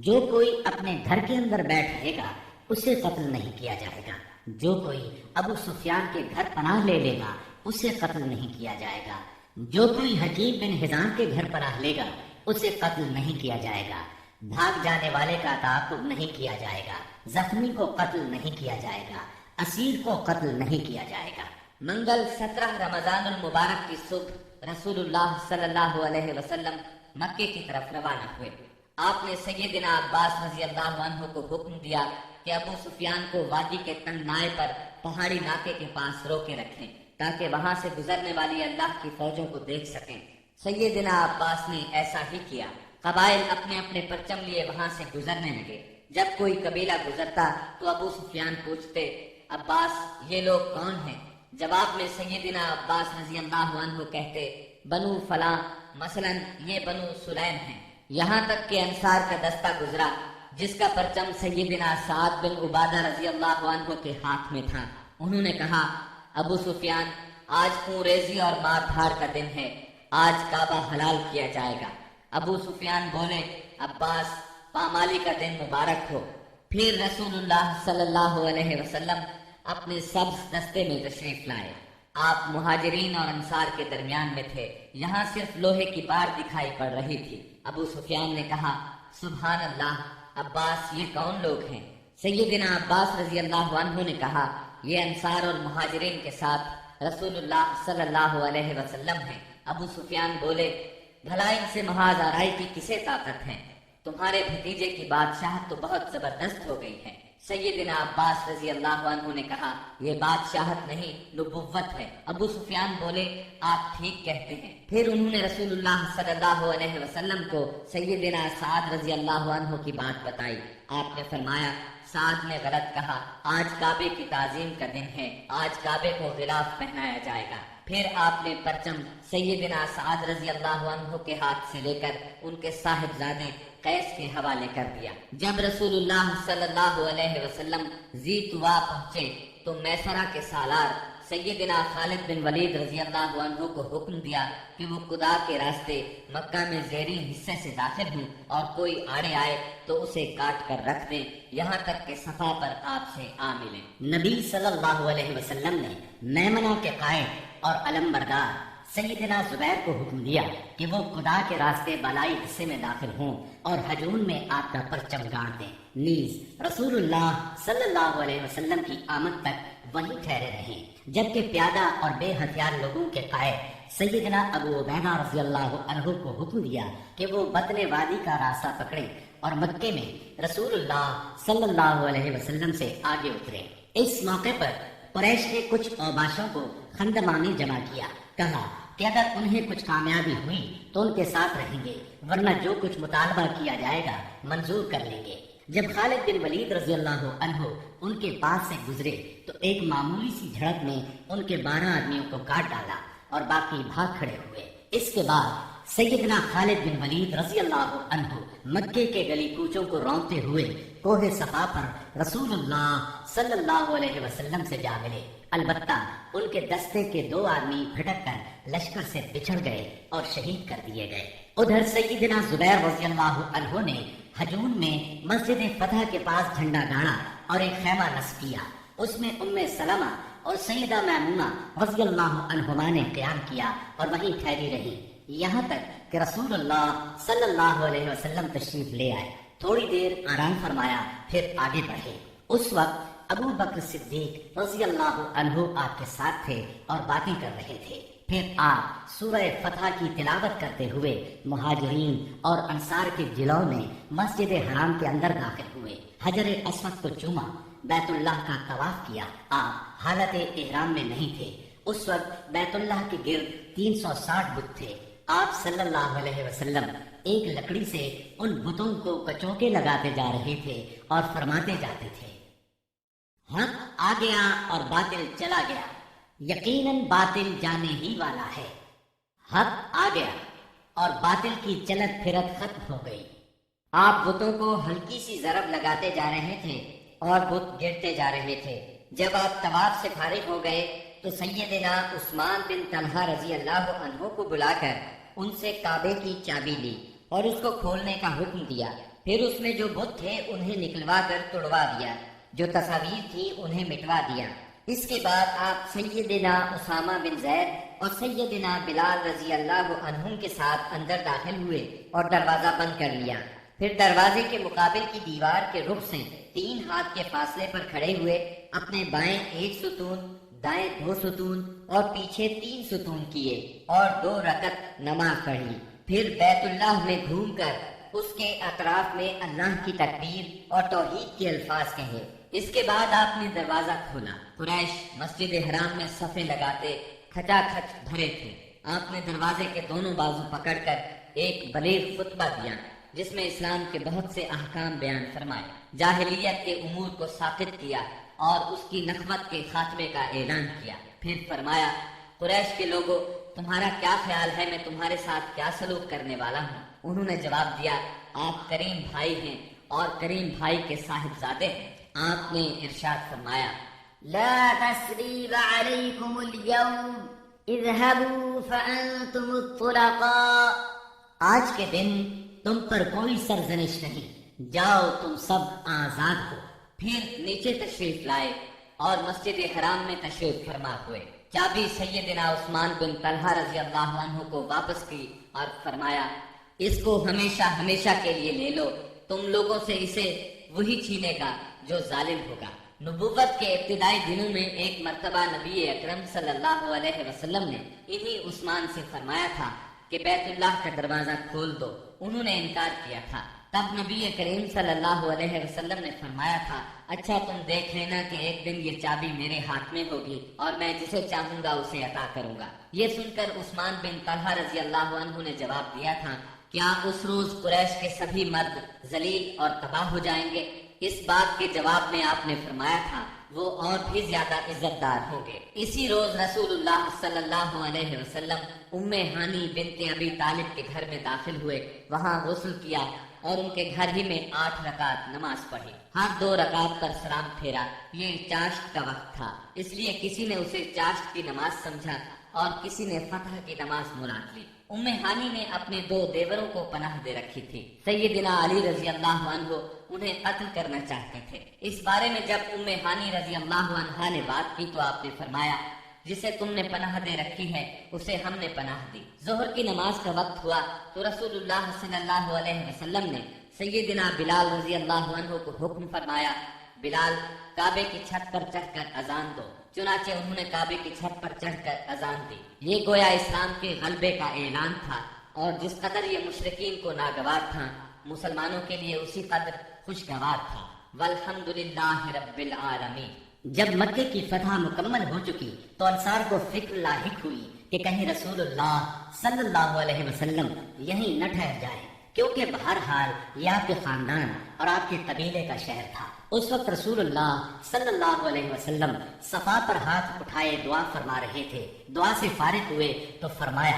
جو کوئی اپنے گھر کے اندر بیٹھ رہے گا اسے قتل نہیں کیا جائے گا، جو کوئی ابو سفیان کے گھر پناہ لے لے گا اسے قتل نہیں کیا جائے گا، جو کوئی حکیم بن حزام کے گھر پناہ لے گا اسے قتل نہیں کیا جائے گا، بھاگ جانے والے کا تعاقب نہیں کیا جائے گا، زخمی کو قتل نہیں کیا جائے گا، اسیر کو قتل نہیں کیا جائے گا۔ منگل 17 رمضان المبارک کی صبح رسول اللہ صلی اللہ علیہ وسلم مکے کی طرف روانہ ہوئے۔ آپ نے سیدنا عباس رضی اللہ عنہ کو حکم دیا کہ ابو سفیان کو وادی کے تنگنائے پر پہاڑی ناکے کے پاس روکے رکھیں تاکہ وہاں سے گزرنے والی اللہ کی فوجوں کو دیکھ سکیں۔ سیدنا عباس نے ایسا ہی کیا۔ قبائل اپنے اپنے پرچم لیے وہاں سے گزرنے لگے۔ جب کوئی قبیلہ گزرتا تو ابو سفیان پوچھتے: عباس، یہ لوگ کون ہیں؟ جواب میں سیدنا عباس رضی اللہ عنہ کہتے: بنو فلاں، مثلا یہ بنو سلیم ہیں۔ یہاں تک کہ انصار کا دستہ گزرا جس کا پرچم سیدنا سعد بن عبادہ رضی اللہ عنہ کے ہاتھ میں تھا۔ انہوں نے کہا: ابو سفیان، آج خون ریزی اور مار دھاڑ کا دن ہے، آج کعبہ حلال کیا جائے گا۔ ابو سفیان بولے: عباس، پامالی کا دن مبارک ہو۔ پھر رسول اللہ صلی اللہ علیہ وسلم اپنے سبز دستے میں تشریف لائے۔ آپ مہاجرین اور انصار کے درمیان میں تھے، یہاں صرف لوہے کی بار دکھائی پڑ رہی تھی۔ ابو سفیان نے کہا، سبحان اللہ، عباس یہ کون لوگ ہیں؟ سیدنا عباس رضی اللہ عنہ نے کہا، یہ انصار اور مہاجرین کے ساتھ رسول اللہ صلی اللہ علیہ وسلم ہیں۔ ابو سفیان بولے، بھلا ان سے محاذ آرائی کی کسے طاقت ہے؟ تمہارے بھتیجے کی بادشاہت تو بہت زبردست ہو گئی ہے۔ سیدنا عباس رضی اللہ عنہ نے کہا، یہ بادشاہت نہیں، نبوت ہے۔ ابو سفیان بولے، آپ ٹھیک کہتے ہیں۔ پھر انہوں نے رسول اللہ صلی اللہ علیہ وسلم کو سیدنا سعد رضی اللہ عنہ کی بات بتائی۔ آپ نے فرمایا، سعد نے غلط کہا، آج کعبے کی تعظیم کا دن ہے، آج کعبے کو غلاف پہنایا جائے گا۔ پھر آپ نے پرچم سیدنا سعد رضی اللہ عنہ کے ہاتھ سے لے کر ان کے صاحبزادے قیس کے حوالے کر دیا۔ جب رسول اللہ صلی اللہ علیہ وسلم ذی طوا پہنچے تو میسرہ کے سالار سیدنا خالد بن ولید رضی اللہ عنہ کو حکم دیا کہ وہ قدا کے راستے مکہ میں زیرین حصے سے داخل ہوں اور کوئی آڑے آئے تو اسے کاٹ کر رکھ دیں، یہاں تک کہ صفا پر آپ سے آ ملیں۔ نبی صلی اللہ علیہ وسلم نے میمنہ کے قائد اور علم بردار سیدنا زبیر کو حکم دیا کہ وہ خدا کے راستے بالائی حصے میں داخل ہوں اور ہجون میں آپ کا پرچم گاڑ دیں۔ نیز رسول اللہ صلی اللہ علیہ وسلم کی آمد تک وہیں ٹھہرے رہیں، جبکہ پیادہ اور بے ہتھیار لوگوں کے قائد سیدنا ابو عبیدہ رضی اللہ عنہ کو حکم دیا کہ وہ بطن وادی کا راستہ پکڑیں اور مکے میں رسول اللہ صلی اللہ علیہ وسلم سے آگے اترے۔ اس موقع پر قریش نے کچھ اوباشوں کو خندمانی جمع کیا، کہا کہ اگر انہیں کچھ کامیابی ہوئی تو ان کے ساتھ رہیں گے، ورنہ جو کچھ مطالبہ کیا جائے گا منظور کر لیں گے۔ جب خالد بن ولید رضی اللہ عنہ ان کے پاس سے گزرے تو ایک معمولی سی جھڑپ میں ان کے 12 آدمیوں کو کاٹ ڈالا اور باقی بھاگ کھڑے ہوئے۔ اس کے بعد سیدنا خالد بن ولید رضی اللہ عنہ مکے کے گلی کوچوں کو رونتے ہوئے کوہ صفا پر رسول اللہ صلی اللہ علیہ وسلم سے جا ملے۔ البتہ ان کے دستے کے 2 آدمی بھٹک کر لشکر سے بچھڑ گئے اور شہید کر دیے گئے۔ ادھر سیدنا زبیر رضی اللہ عنہ نے ہجون میں مسجد فتح کے پاس جھنڈا گاڑا اور ایک خیمہ نصب کیا، اس میں ام سلمہ اور سیدہ میمونہ رضی اللہ عنہما نے قیام کیا اور وہیں ٹھہری رہی، یہاں تک کہ رسول اللہ صلی اللہ علیہ وسلم تشریف لے آئے۔ تھوڑی دیر آرام فرمایا، پھر آگے بڑھے۔ اس وقت ابو بکر صدیق رضی اللہ عنہ آپ کے ساتھ تھے اور باتیں کر رہے تھے۔ پھر آپ سورہ فتح کی تلاوت کرتے ہوئے مہاجرین اور انصار کے جلوں میں مسجد حرام کے اندر داخل ہوئے، حجر اسود کو چوما، بیت اللہ کا طواف کیا۔ آپ حالت احرام میں نہیں تھے، اس وقت بیت اللہ کے گرد 360 بت تھے۔ آپ صلی اللہ علیہ وسلم ایک لکڑی سے ان بتوں کو کچوکے لگاتے جا رہے تھے اور فرماتے جاتے تھے، حق آ گیا اور باطل چلا گیا، یقیناً باطل جانے ہی والا ہے۔ حق آ گیا اور باطل کی چلت پھرت ختم ہو گئی۔ آپ بتوں کو ہلکی سی ضرب لگاتے جا رہے تھے اور بت گرتے جا رہے تھے۔ جب آپ طواف سے فارغ ہو گئے تو سیدنا عثمان بن طلحہ رضی اللہ عنہ کو بلا کر ان سے کعبے کی چابی لی اور اس کو کھولنے کا حکم دیا۔ پھر اس میں جو بت تھے انہیں نکلوا کر توڑوا دیا، جو تصاویر تھی انہیں مٹوا دیا۔ اس کے بعد آپ سیدنا اسامہ بن زید اور سیدنا بلال رضی اللہ عنہم کے ساتھ اندر داخل ہوئے اور دروازہ بند کر لیا۔ پھر دروازے کے مقابل کی دیوار کے رخ سے 3 ہاتھ کے فاصلے پر کھڑے ہوئے اپنے بائیں 1 ستون، دائیں 2 ستون اور پیچھے 3 ستون کیے اور 2 رکعت نماز پڑھی۔ پھر بیت اللہ میں گھوم کر اس کے اطراف میں اللہ کی تکبیر اور توحید کے الفاظ کہے۔ اس کے بعد آپ نے دروازہ کھولا۔ قریش مسجد حرام میں صفیں لگاتے کھچا کھچ بھرے تھے۔ آپ نے دروازے کے دونوں بازو پکڑ کر ایک بلیغ خطبہ دیا جس میں اسلام کے بہت سے احکام بیان فرمائے، جاہلیت کے امور کو ساقط کیا اور اس کی نخوت کے خاتمے کا اعلان کیا۔ پھر فرمایا، قریش کے لوگوں، تمہارا کیا خیال ہے میں تمہارے ساتھ کیا سلوک کرنے والا ہوں؟ انہوں نے جواب دیا، آپ کریم بھائی ہیں اور کریم بھائی کے صاحبزادے ہیں۔ آپ نے ارشاد فرمایا، لا تثریب علیکم اليوم اذهبوا فانتم الطلقاء، آج کے دن تم پر کوئی سرزنش نہیں، جاؤ تم سب آزاد ہو۔ پھر نیچے تشریف لائے اور مسجد حرام میں تشریف فرما ہوئے۔ چابی سیدنا عثمان بن طلحہ رضی اللہ عنہ کو واپس کی اور فرمایا اس کو ہمیشہ ہمیشہ کے لیے لے لو، تم لوگوں سے اسے وہی چھینے گا جو ظالم ہوگا۔ نبوت کے ابتدائی دنوں میں ایک مرتبہ نبی اکرم صلی اللہ علیہ وسلم نے انہی عثمان سے فرمایا تھا کہ بیت اللہ کا دروازہ کھول دو، انہوں نے انکار کیا تھا۔ تب نبی کریم صلی اللہ علیہ وسلم نے فرمایا تھا اچھا تم دیکھ لینا کہ ایک دن یہ چابی میرے ہاتھ میں ہوگی اور میں جسے چاہوں گا اسے عطا کروں گا۔ یہ سن کر عثمان بن طلحہ رضی اللہ عنہ نے جواب دیا تھا کیا اس روز قریش کے سبھی مرد ذلیل اور تباہ ہو جائیں گے؟ اس بات کے جواب میں آپ نے فرمایا تھا وہ اور بھی زیادہ عزت دار ہوں گے۔ اسی روز رسول اللہ صلی اللہ علیہ وسلم ام ہانی بنت ابی طالب کے گھر میں داخل ہوئے، وہاں غسل کیا اور ان کے گھر ہی میں 8 رکعت نماز پڑھی۔ ہر 2 رکعت پر سلام پھیرا۔ یہ چاشت کا وقت تھا، اس لیے کسی نے اسے چاشت کی نماز سمجھا اور کسی نے فتح کی نماز مراد لی۔ ام ہانی نے اپنے 2 دیوروں کو پناہ دے رکھی تھی۔ سیدنا علی رضی اللہ عنہ انہیں قتل کرنا چاہتے تھے۔ اس بارے میں جب ام ہانی رضی اللہ عنہا نے بات کی تو آپ نے فرمایا جسے تم نے پناہ دے رکھی ہے اسے ہم نے پناہ دی۔ ظہر کی نماز کا وقت ہوا تو رسول اللہ صلی اللہ علیہ وسلم نے سیدنا بلال رضی اللہ عنہ کو حکم فرمایا بلال کعبے کی چھت پر چڑھ کر اذان دو۔ چنانچہ انہوں نے کعبے کی چھت پر چڑھ کر اذان دی۔ یہ گویا اسلام کے غلبے کا اعلان تھا اور جس قدر یہ مشرکین کو ناگوار تھا مسلمانوں کے لیے اسی قدر خوشگوار تھا۔ والحمدللہ رب العالمین۔ جب مکے کی فتح مکمل ہو چکی تو انصار کو فکر لاحق ہوئی کہ کہیں رسول اللہ صلی اللہ علیہ وسلم یہیں نہ ٹھہر جائے، کیونکہ بہرحال یہ آپ کے خاندان اور آپ کے قبیلے کا شہر تھا۔ اس وقت رسول اللہ صلی اللہ علیہ وسلم صفا پر ہاتھ اٹھائے دعا فرما رہے تھے۔ دعا سے فارغ ہوئے تو فرمایا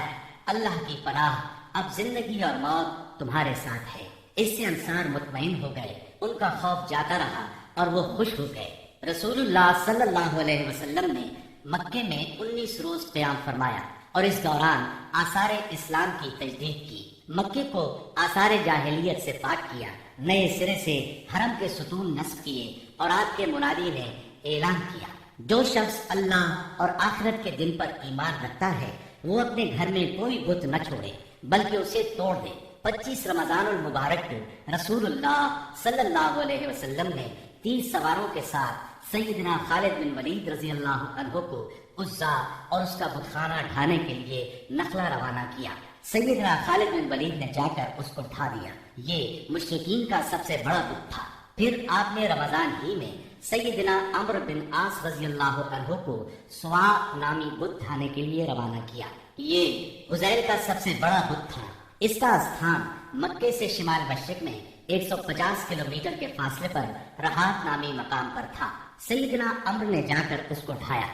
اللہ کی پناہ، اب زندگی اور موت تمہارے ساتھ ہے۔ اس سے انصار مطمئن ہو گئے، ان کا خوف جاتا رہا اور وہ خوش ہو گئے۔ رسول اللہ صلی اللہ علیہ وسلم نے مکے میں 19 روز قیام فرمایا اور اس دوران آثار اسلام کی تجدید کی۔ مکے کو آثار جاہلیت سے پاک کیا، نئے سرے سے حرم کے ستون نصب کیے اور آپ کے منادی نے اعلان کیا جو شخص اللہ اور آخرت کے دن پر ایمان رکھتا ہے وہ اپنے گھر میں کوئی بت نہ چھوڑے بلکہ اسے توڑ دے۔ 25 رمضان المبارک کو رسول اللہ صلی اللہ علیہ وسلم نے 30 سواروں کے ساتھ سیدنا خالد بن ولید رضی اللہ عنہ کو عزا اور اس کا بتخانہ ڈھانے کے لیے نخلا روانہ کیا۔ سیدنا خالد بن ولید نے جا کر اس کو ڈھا دیا۔ یہ مشرکین کا سب سے بڑا بت تھا۔ پھر آپ نے رمضان ہی میں سیدنا عمرو بن عاص رضی اللہ عنہ کو سوا نامی بت ڈھانے کے لیے روانہ کیا۔ یہ حزیل کا سب سے بڑا بت تھا۔ اس کا استھان مکے سے شمال مشرق میں 150 کلومیٹر کے فاصلے پر رہات نامی مقام پر تھا۔ سیدنا عمرو نے جا کر اس کو ڈھایا۔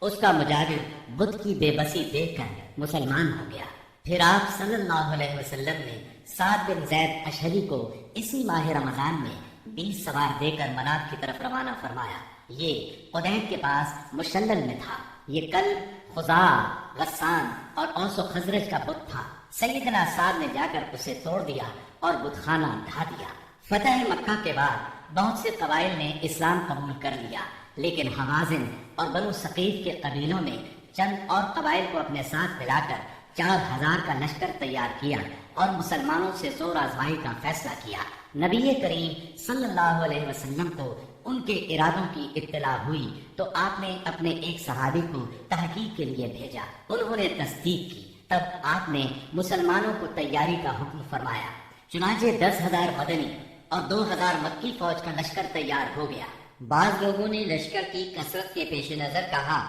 اس کا مجاور بت کی بے بسی دیکھ کر مسلمان ہو گیا۔ پھر آپ صلی اللہ علیہ وسلم نے سعد بن زید اشہری کو اسی ماہ رمضان میں 20 سوار دے کر منات کی طرف روانہ فرمایا۔ یہ قدید کے پاس مشلل میں تھا۔ یہ کل خزاع، غسان اور اوس و خزرج کا بت تھا۔ سیدنا سعد نے جا کر اسے توڑ دیا اور بت خانہ ڈھا دیا۔ فتح مکہ کے بعد بہت سے قبائل نے اسلام قبول کر لیا، لیکن حوازن اور بنو ثقیف کے قبیلوں نے چند اور قبائل کو اپنے ساتھ ملا کر 4000 کا لشکر تیار کیا اور مسلمانوں سے زور آزمائی کا فیصلہ کیا۔ نبی کریم صلی اللہ علیہ وسلم کو ان کے ارادوں کی اطلاع ہوئی تو آپ نے اپنے ایک صحابی کو تحقیق کے لیے بھیجا۔ انہوں نے تصدیق کی، تب آپ نے مسلمانوں کو تیاری کا حکم فرمایا۔ چنانچہ 10,000 مدنی اور 2000 مکی فوج کا لشکر تیار ہو گیا۔ بعض لوگوں نے لشکر کی کثرت کے پیش نظر کہا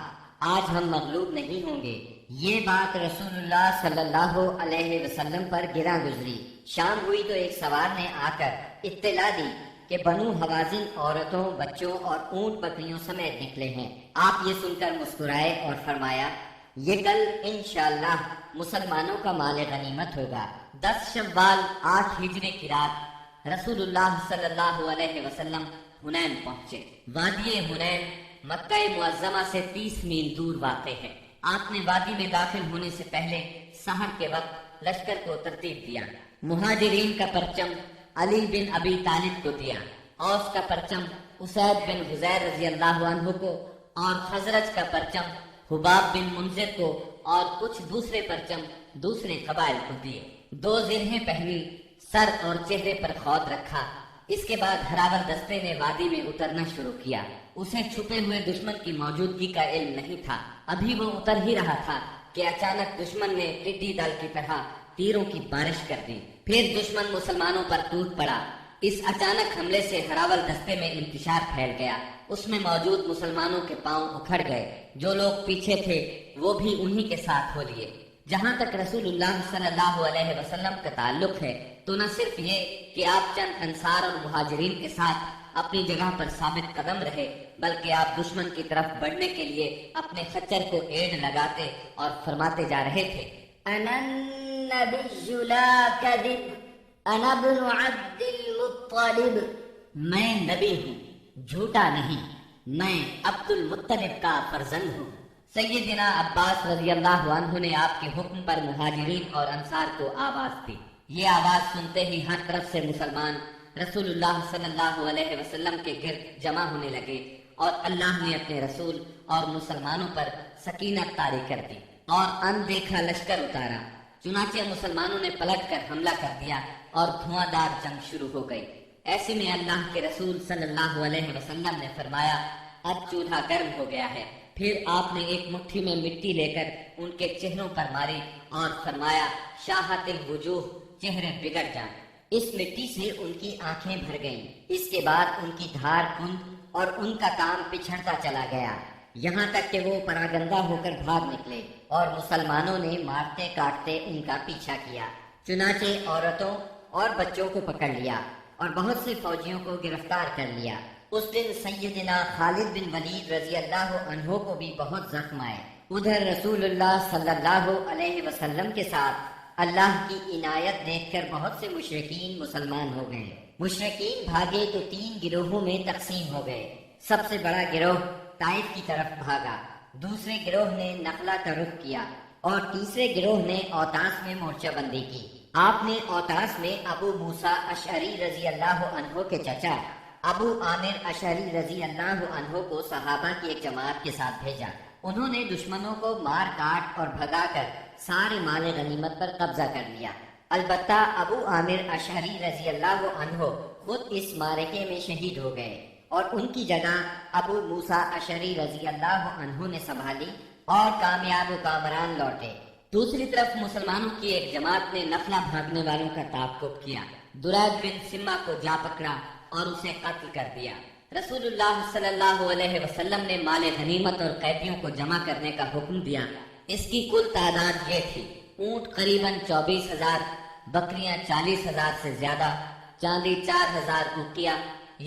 آج ہم مغلوب نہیں ہوں گے۔ یہ بات رسول اللہ صلی اللہ علیہ وسلم پر گراں گزری۔ شام ہوئی تو ایک سوار نے آ کر اطلاع دی کہ بنو حوازن عورتوں، بچوں اور اونٹ بکریوں سمیت نکلے ہیں۔ آپ یہ سن کر مسکرائے اور فرمایا یہ کل انشاءاللہ مسلمانوں کا مال غنیمت ہوگا۔ 10 شوال 8 ہجری کی رات رسول اللہ صلی اللہ علیہ وسلم حنین پہنچے۔ وادی حنین مکہ معظمہ سے 30 میل دور واقع ہے۔ آپ نے وادی میں داخل ہونے سے پہلے سحر کے وقت لشکر کو ترتیب دیا۔ مہاجرین کا پرچم علی بن ابی طالب کو دیا، اوس کا پرچم اسید بن حذیر رضی اللہ عنہ کو اور خزرج کا پرچم حباب بن منذر کو اور کچھ دوسرے پرچم دوسرے قبائل کو دیے۔ 2 زرہیں پہنی، سر اور چہرے پر خود رکھا۔ اس کے بعد ہراول دستے نے وادی میں اترنا شروع کیا۔ اسے چھپے ہوئے دشمن کی موجودگی کا علم نہیں تھا، ابھی وہ اتر ہی رہا تھا کہ اچانک دشمن نے ٹڈی دل کی طرح تیروں کی بارش کر دی۔ پھر دشمن مسلمانوں پر ٹوٹ پڑا۔ اس اچانک حملے سے ہراول دستے میں انتشار پھیل گیا۔ اس میں موجود مسلمانوں کے پاؤں اکھڑ گئے، جو لوگ پیچھے تھے وہ بھی انہی کے ساتھ ہو لیے۔ جہاں تک رسول اللہ صلی اللہ علیہ وسلم کا تعلق ہے تو نہ صرف یہ کہ آپ چند انصار اور مہاجرین کے ساتھ اپنی جگہ پر ثابت قدم رہے، بلکہ آپ دشمن کی طرف بڑھنے کے لیے اپنے خچر کو ایڑ لگاتے اور فرماتے جا رہے تھے، انا النبی لا کذب، انا ابن عبد المطلب، میں نبی ہوں، جھوٹا نہیں، میں عبد المطلب کا فرزند ہوں۔ سیدنا عباس رضی اللہ عنہ نے آپ کے حکم پر مہاجرین اور انصار کو آواز دی۔ یہ آواز سنتے ہی ہر طرف سے مسلمان رسول اللہ صلی اللہ علیہ وسلم کے گرد جمع ہونے لگے، اور اللہ نے اپنے رسول اور مسلمانوں پر سکینت طاری کر دی اور اندیکھا لشکر اتارا۔ چنانچہ مسلمانوں نے پلٹ کر حملہ کر دیا اور دھواں دار جنگ شروع ہو گئی۔ ایسے میں اللہ کے رسول صلی اللہ علیہ وسلم نے فرمایا، اب چولہا گرم ہو گیا ہے۔ پھر آپ نے ایک مٹھی میں مٹی لے کر ان کے چہروں پر ماری اور فرمایا، شاہت الوجوہ، چہرے بگڑ جائیں۔ اس مٹی سے ان کی آنکھیں بھر گئیں۔ اس کے بعد ان کی دھار کند اور ان کا کام پچھڑتا چلا گیا، یہاں تک کہ وہ پراگندہ ہو کر بھاگ نکلے، اور مسلمانوں نے مارتے کاٹتے ان کا پیچھا کیا۔ چنانچہ عورتوں اور بچوں کو پکڑ لیا اور بہت سے فوجیوں کو گرفتار کر لیا۔ اس دن سیدنا خالد بن ولید رضی اللہ عنہ کو بھی بہت زخم آئے۔ ادھر رسول اللہ صلی اللہ علیہ وسلم کے ساتھ اللہ کی عنایت دیکھ کر بہت سے مشرکین مسلمان ہو گئے۔ مشرکین بھاگے تو 3 گروہوں میں تقسیم ہو گئے۔ سب سے بڑا گروہ طائف کی طرف بھاگا، دوسرے گروہ نے نخلا کا رخ کیا، اور تیسرے گروہ نے اوتاس میں مورچہ بندی کی۔ آپ نے اوتاس میں ابو موسیٰ اشعری رضی اللہ عنہ کے چچا ابو عامر اشعری رضی اللہ عنہ کو صحابہ کی ایک جماعت کے ساتھ بھیجا۔ انہوں نے دشمنوں کو مار کاٹ اور بھگا کر سارے مال غنیمت پر قبضہ کر لیا۔ البتہ ابو عامر اشعری رضی اللہ عنہ خود اس معرکے میں شہید ہو گئے، اور ان کی جگہ ابو موسیٰ اشعری رضی اللہ عنہ نے سنبھالی اور کامیاب و کامران لوٹے۔ دوسری طرف مسلمانوں کی ایک جماعت نے نفلا بھاگنے والوں کا تعاقب کیا، درید بن سمہ کو جا پکڑا اور اسے قتل کر دیا۔ رسول اللہ صلی اللہ علیہ وسلم نے مال غنیمت اور قیدیوں کو جمع کرنے کا حکم دیا۔ اس کی کل تعداد یہ تھی، اونٹ قریباً 24,000، بکریاں 40,000 سے زیادہ، چاندی 4,000 اوقیہ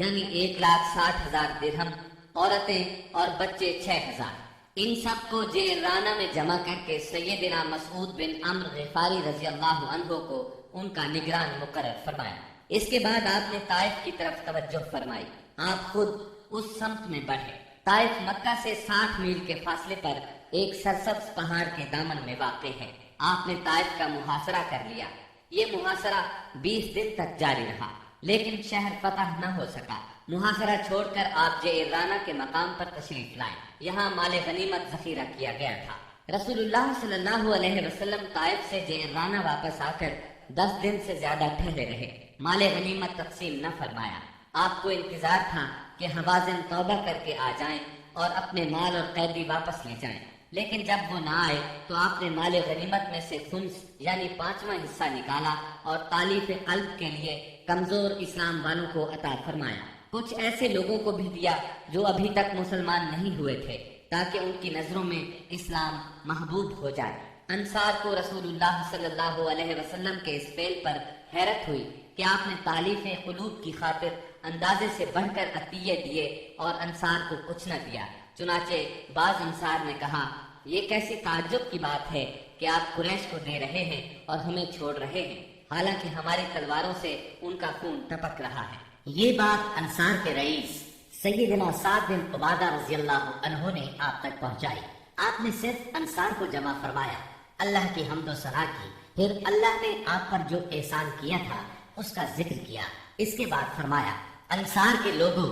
یعنی 1,60,000 درہم، عورتیں اور بچے 6,000۔ ان سب کو جعرانہ میں جمع کر کے سیدنا مسعود بن عمرو غفاری رضی اللہ عنہ کو ان کا نگران مقرر فرمایا۔ اس کے بعد آپ نے طائف کی طرف توجہ فرمائی۔ آپ خود اس سمت میں بڑھے۔ طائف مکہ سے 60 میل کے فاصلے پر ایک سرسبز پہاڑ کے دامن میں واقع ہے۔ آپ نے طائف کا محاصرہ کر لیا۔ یہ محاصرہ 20 دن تک جاری رہا، لیکن شہر فتح نہ ہو سکا۔ محاصرہ چھوڑ کر آپ جعرانہ کے مقام پر تشریف لائے۔ یہاں مال غنیمت ذخیرہ کیا گیا تھا۔ رسول اللہ صلی اللہ علیہ وسلم طائف سے جعرانہ واپس آ کر 10 دن سے زیادہ ٹھہرے رہے۔ مال غنیمت تقسیم نہ فرمایا۔ آپ کو انتظار تھا کہ حوازن توبہ کر کے آ جائیں اور اپنے مال اور قیدی واپس لے جائیں، لیکن جب وہ نہ آئے تو آپ نے مال غنیمت میں سے خمس یعنی 5واں حصہ نکالا اور تالیف قلب کے لیے کمزور اسلام والوں کو عطا فرمایا۔ کچھ ایسے لوگوں کو بھی دیا جو ابھی تک مسلمان نہیں ہوئے تھے، تاکہ ان کی نظروں میں اسلام محبوب ہو جائے۔ انصار کو رسول اللہ صلی اللہ علیہ وسلم کے اس فعل پر حیرت ہوئی کہ آپ نے تالیف قلوب کی خاطر اندازے سے بڑھ کر عطیے دیے اور انصار کو کچھ نہ دیا۔ چنانچہ بعض انصار نے کہا، یہ کیسی تعجب کی بات ہے کہ آپ قریش کو دے رہے ہیں اور ہمیں چھوڑ رہے ہیں، حالانکہ ہماری تلواروں سے ان کا خون ٹپک رہا ہے۔ یہ بات انصار کے رئیس سیدنا سعد بن عبادہ رضی اللہ عنہ نے آپ تک پہنچائی۔ آپ نے صرف انصار کو جمع فرمایا، اللہ کی حمد و ثنا کی، پھر اللہ نے آپ پر جو احسان کیا تھا اس کا ذکر کیا۔ اس کے بعد فرمایا، انصار کے لوگوں،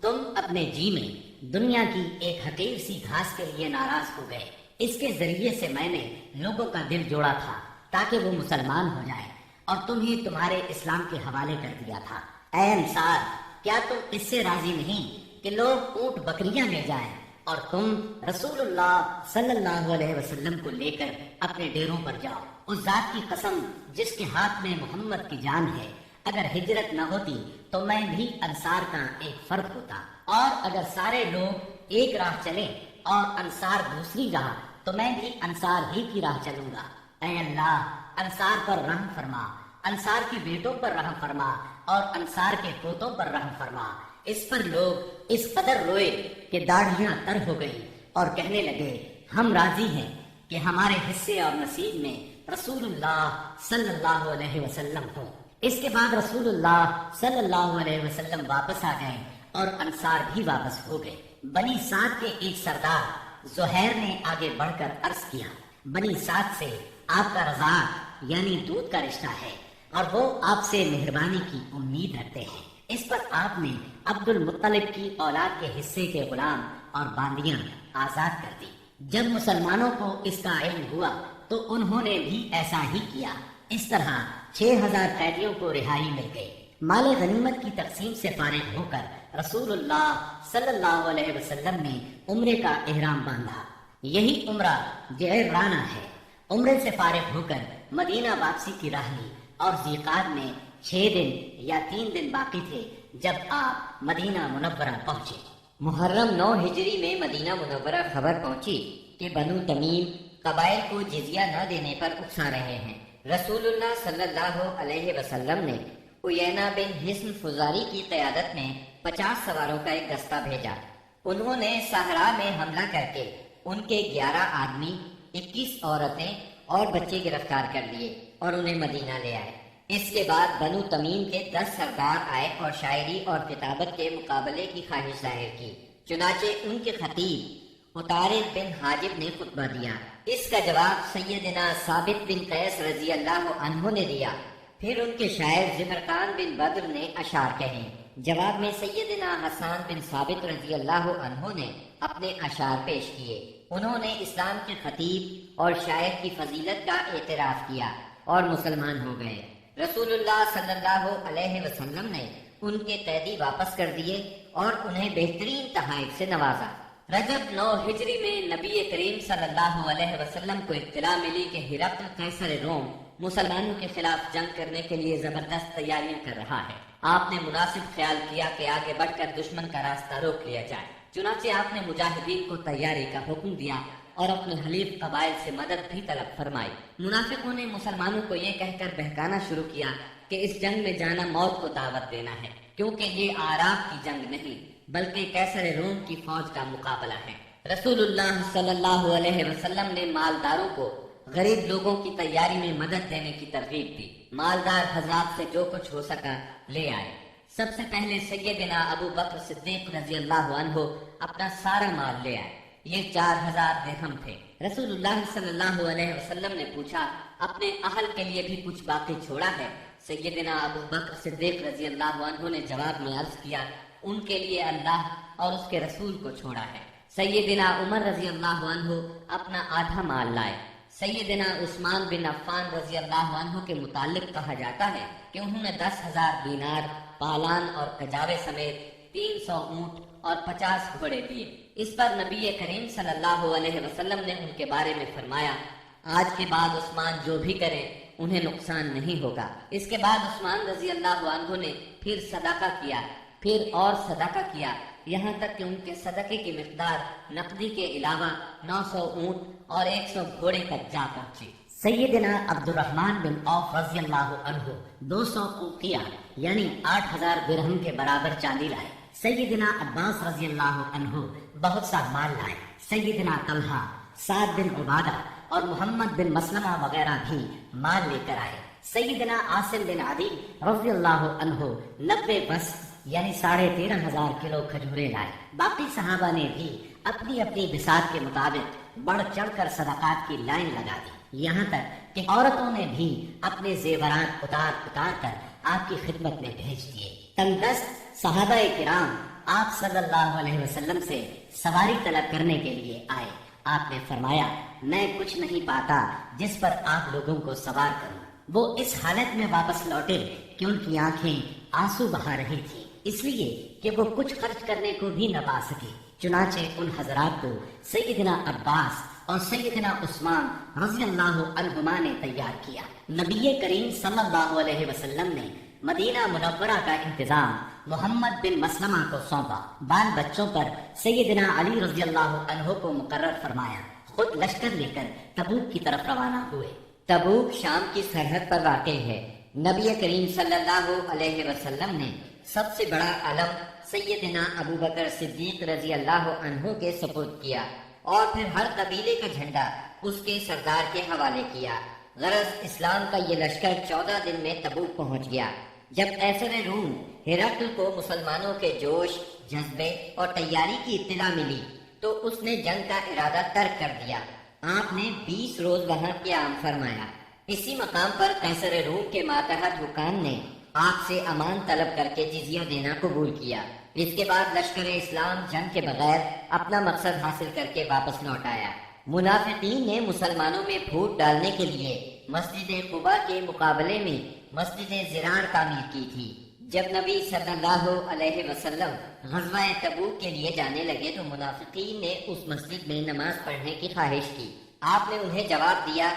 تم اپنے جی میں دنیا کی ایک حقیر سی گھاس کے لیے ناراض ہو گئے. اس کے ذریعے سے میں نے لوگوں کا دل جوڑا تھا تاکہ وہ مسلمان ہو جائیں اور تمہیں تمہارے اسلام کے حوالے کر دیا تھا. اے انصار، کیا تم اس سے راضی نہیں کہ لوگ اونٹ بکریاں لے جائیں اور تم رسول اللہ صلی اللہ علیہ وسلم کو لے کر اپنے ڈیروں پر جاؤ؟ اس ذات کی قسم جس کے ہاتھ میں محمد کی جان ہے، اگر ہجرت نہ ہوتی تو میں بھی انصار کا ایک فرد ہوتا، اور اگر سارے لوگ ایک راہ چلیں اور انصار دوسری راہ تو میں بھی انصار ہی کی راہ چلوں گا. اے اللہ، انصار پر رحم فرما، انصار کے بیٹوں پر رحم فرما اور انصار کے پوتوں پر رحم فرما. اس پر لوگ اس قدر روئے کہ داڑھیاں تر ہو گئی اور کہنے لگے ہم راضی ہیں کہ ہمارے حصے اور نصیب میں رسول اللہ صلی اللہ علیہ وسلم ہوں. اس کے بعد رسول اللہ صلی اللہ علیہ وسلم واپس آ گئے اور انصار بھی واپس ہو گئے. بنی سعد کے ایک سردار زہیر نے آگے بڑھ کر عرض کیا، بنی سعد سے آپ کا رضاعت یعنی دودھ کا رشتہ ہے اور وہ آپ سے مہربانی کی امید رکھتے ہیں. اس پر آپ نے عبد المطلب کی اولاد کے حصے کے غلام اور باندیاں آزاد کر دی. جب مسلمانوں کو اس کا علم ہوا تو انہوں نے بھی ایسا ہی کیا. اس طرح 6000 قیدیوں کو رہائی مل گئی. مال غنیمت کی تقسیم سے فارغ ہو کر رسول اللہ صلی اللہ علیہ وسلم نے عمرے کا احرام باندھا. یہی عمرہ جعرانہ ہے. عمرے سے فارغ ہو کر مدینہ واپسی کی راہ لی اور ذیقعد میں 6 دن یا 3 دن باقی تھے جب آپ مدینہ منورہ پہنچے. محرم 9 ہجری میں مدینہ منورہ خبر پہنچی کہ بنو تمیم قبائل کو جزیہ نہ دینے پر اکسا رہے ہیں. رسول اللہ صلی اللہ علیہ وسلم نے عیینہ بن حصن فزاری کی قیادت میں 50 سواروں کا ایک دستہ بھیجا. انہوں نے صحرا میں حملہ کر کے ان کے 11 آدمی، 21 عورتیں اور بچے گرفتار کر لیے اور انہیں مدینہ لے آئے. اس کے بعد بنو تمیم کے 10 سردار آئے اور شاعری اور کتابت کے مقابلے کی خواہش ظاہر کی. چنانچہ ان کے خطیب عطارد بن حاجب نے خطبہ دیا. اس کا جواب سیدنا ثابت بن قیس رضی اللہ عنہ نے دیا. پھر ان کے شاعر زمرقان بن بدر نے اشعار کہے. جواب میں سیدنا حسان بن ثابت رضی اللہ عنہ نے اپنے اشعار پیش کیے. انہوں نے اسلام کے خطیب اور شاعر کی فضیلت کا اعتراف کیا اور مسلمان ہو گئے. رسول اللہ صلی اللہ علیہ وسلم نے ان کے قیدی واپس کر دیے اور انہیں بہترین تحائف سے نوازا. رجب 9 ہجری میں نبی کریم صلی اللہ علیہ وسلم کو اطلاع ملی کہ ہرقل قیصر روم مسلمانوں کے خلاف جنگ کرنے کے لیے زبردست تیاریاں کر رہا ہے. آپ نے مناسب خیال کیا کہ آگے بڑھ کر دشمن کا راستہ روک لیا جائے. چنانچہ آپ نے مجاہدین کو تیاری کا حکم دیا اور اپنے حلیف قبائل سے مدد بھی طلب فرمائی. منافقوں نے مسلمانوں کو یہ کہہ کر بہکانا شروع کیا کہ اس جنگ میں جانا موت کو دعوت دینا ہے، کیونکہ یہ آراب کی جنگ نہیں بلکہ قیصر روم کی فوج کا مقابلہ ہے. رسول اللہ صلی اللہ علیہ وسلم نے مالداروں کو غریب لوگوں کی تیاری میں مدد دینے کی ترغیب دی. مالدار حضرات سے جو کچھ ہو سکا لے آئے. سب سے پہلے سیدنا ابو بکر صدیق رضی اللہ عنہ اپنا سارا مال لے آئے. یہ 4000 درہم تھے. رسول اللہ صلی اللہ علیہ وسلم نے پوچھا اپنے اہل کے لیے بھی کچھ باقی چھوڑا ہے؟ سیدنا ابو بکر صدیق رضی اللہ عنہ نے جواب میں عرض کیا ان کے لیے اللہ اور اس کے رسول کو چھوڑا ہے. سیدنا عمر رضی اللہ عنہ اپنا آدھا مال لائے. سیدنا عثمان بن عفان رضی اللہ عنہ کے متعلق کہا جاتا ہے کہ انہوں نے 10,000 دینار پالان اور کجاوے سمیت 300 اونٹ اور 50 گھوڑے دیے. اس پر نبی کریم صلی اللہ علیہ وسلم نے ان کے بارے میں فرمایا آج کے بعد عثمان جو بھی کریں انہیں نقصان نہیں ہوگا. اس کے بعد عثمان رضی اللہ عنہ نے پھر صدقہ کیا، پھر اور صدقہ کیا، یہاں تک کہ ان کے صدقے کی مقدار نقدی کے علاوہ 900 اونٹ اور 100 گھوڑے تک جا پہنچی. سیدنا عبد الرحمن بن عوف رضی اللہ عنہ 200 اوقیہ یعنی 8000 درہم کے برابر چاندی لائے. سیدنا عباس رضی اللہ عنہ بہت سا مال لائے. سیدنا طلحہ، سعد بن عبادہ اور محمد بن مسلمہ وغیرہ بھی مال لے کر آئے. سیدنا عاصم بن عدی رضی اللہ عنہ 90 بس یعنی 13,500 کلو کھجورے لائے. باقی صحابہ نے بھی اپنی اپنی بساط کے مطابق بڑھ چڑھ کر صدقات کی لائن لگا دی. یہاں تک کہ عورتوں نے بھی اپنے زیورات اتار کر آپ کی خدمت میں بھیج دیے. تنگ دست صحابہ کرام آپ صلی اللہ علیہ وسلم سے سواری طلب کرنے کے لیے آئے۔ آپ نے فرمایا میں کچھ نہیں پاتا جس پر آپ لوگوں کو سوار کروں۔ وہ اس حالت میں واپس لوٹے کہ ان کی آنکھیں آنسو بہا رہی تھی، اس لیے کہ وہ کچھ خرچ کرنے کو بھی نہ پا سکے۔ چنانچہ ان حضرات کو سیدنا عباس اور سیدنا عثمان رضی اللہ عنہما نے تیار کیا۔ نبی کریم صلی اللہ علیہ وسلم نے مدینہ منورہ کا انتظام محمد بن مسلمہ کو سونپا۔ بال بچوں پر سیدنا علی رضی اللہ عنہ کو مقرر فرمایا۔ خود لشکر لے کر تبوک کی طرف روانہ ہوئے۔ تبوک شام کی سرحد پر واقع ہے۔ نبی کریم صلی اللہ علیہ وسلم نے سب سے بڑا علم سیدنا ابو بکر صدیق رضی اللہ عنہ کے سپرد کیا اور پھر ہر قبیلے کا جھنڈا اس کے سردار کے حوالے کیا۔ غرض اسلام کا یہ لشکر 14 دن میں تبوک پہنچ گیا۔ جب قیصر روم ہرقل کو مسلمانوں کے جوش، جذبے اور تیاری کی اطلاع ملی تو اس نے جنگ کا ارادہ ترک کر دیا۔ آپ نے 20 روز وہاں قیام فرمایا۔ اسی مقام پر قیصر روم کے ماتحت حکام نے آپ سے امان طلب کر کے جزیہ دینا قبول کیا۔ اس کے بعد لشکر اسلام جنگ کے بغیر اپنا مقصد حاصل کر کے واپس لوٹ آیا۔ منافقین نے مسلمانوں میں پھوٹ ڈالنے کے لیے مسجد قباء کے مقابلے میں مسجد زرار تعمیر کی تھی۔ جب نبی صلی اللہ علیہ وسلم غزوہ تبوک کے لیے جانے لگے تو منافقین نے اس مسجد میں نماز پڑھنے کی خواہش کی۔ آپ نے انہیں جواب دیا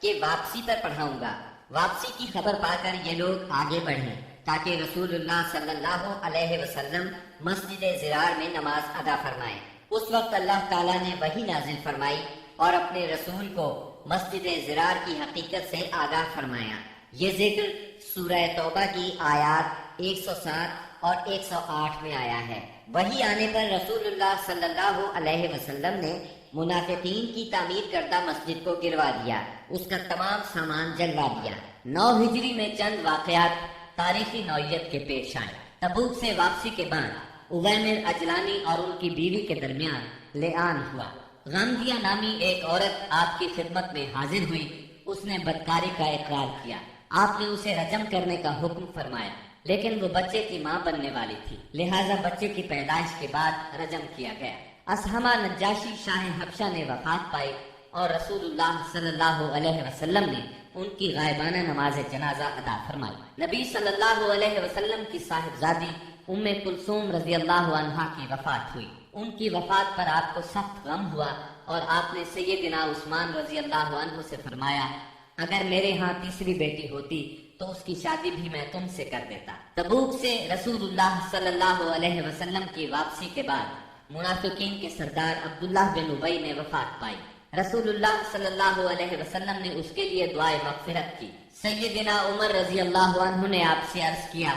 کہ واپسی پر پڑھاؤں گا۔ واپسی کی خبر پا کر یہ لوگ آگے بڑھیں تاکہ رسول اللہ صلی اللہ علیہ وسلم مسجد زرار میں نماز ادا فرمائیں۔ اس وقت اللہ تعالیٰ نے وحی نازل فرمائی اور اپنے رسول کو مسجد زرار کی حقیقت سے آگاہ فرمایا۔ یہ ذکر سورہ توبہ کی آیات 107 اور 108 میں آیا ہے۔ وحی آنے پر رسول اللہ صلی اللہ علیہ وسلم نے منافقین کی تعمیر کردہ مسجد کو گروا دیا، اس کا تمام سامان جلوا دیا۔ 9 ہجری میں چند واقعات تاریخی نوعیت کے پیش آئے۔ تبوک سے واپسی کے بعد اویمر اجلانی اور ان کی بیوی کے درمیان لعان ہوا۔ غامدیہ نامی ایک عورت آپ کی خدمت میں حاضر ہوئی۔ اس نے بدکاری کا اقرار کیا۔ آپ نے اسے رجم کرنے کا حکم فرمایا، لیکن وہ بچے کی ماں بننے والی تھی، لہذا بچے کی پیدائش کے بعد رجم کیا گیا۔ اسحمہ نجاشی شاہ حبشہ نے وفات پائی اور رسول اللہ صلی اللہ علیہ وسلم نے ان کی غائبانہ نماز جنازہ ادا فرمائی۔ نبی صلی اللہ علیہ وسلم کی صاحبزادی ام کلثوم رضی اللہ عنہا کی وفات ہوئی۔ ان کی وفات پر آپ کو سخت غم ہوا اور آپ نے سیدنا عثمان رضی اللہ عنہ سے فرمایا اگر میرے ہاں تیسری بیٹی ہوتی تو اس کی شادی بھی میں تم سے کر دیتا۔ تبوک سے رسول اللہ صلی اللہ علیہ وسلم کی واپسی کے بعد منافقین کے سردار عبداللہ بن ابی نے وفات پائی۔ رسول اللہ صلی اللہ علیہ وسلم نے اس کے لیے دعائے مغفرت کی۔ سیدنا عمر رضی اللہ عنہ نے آپ سے عرض کیا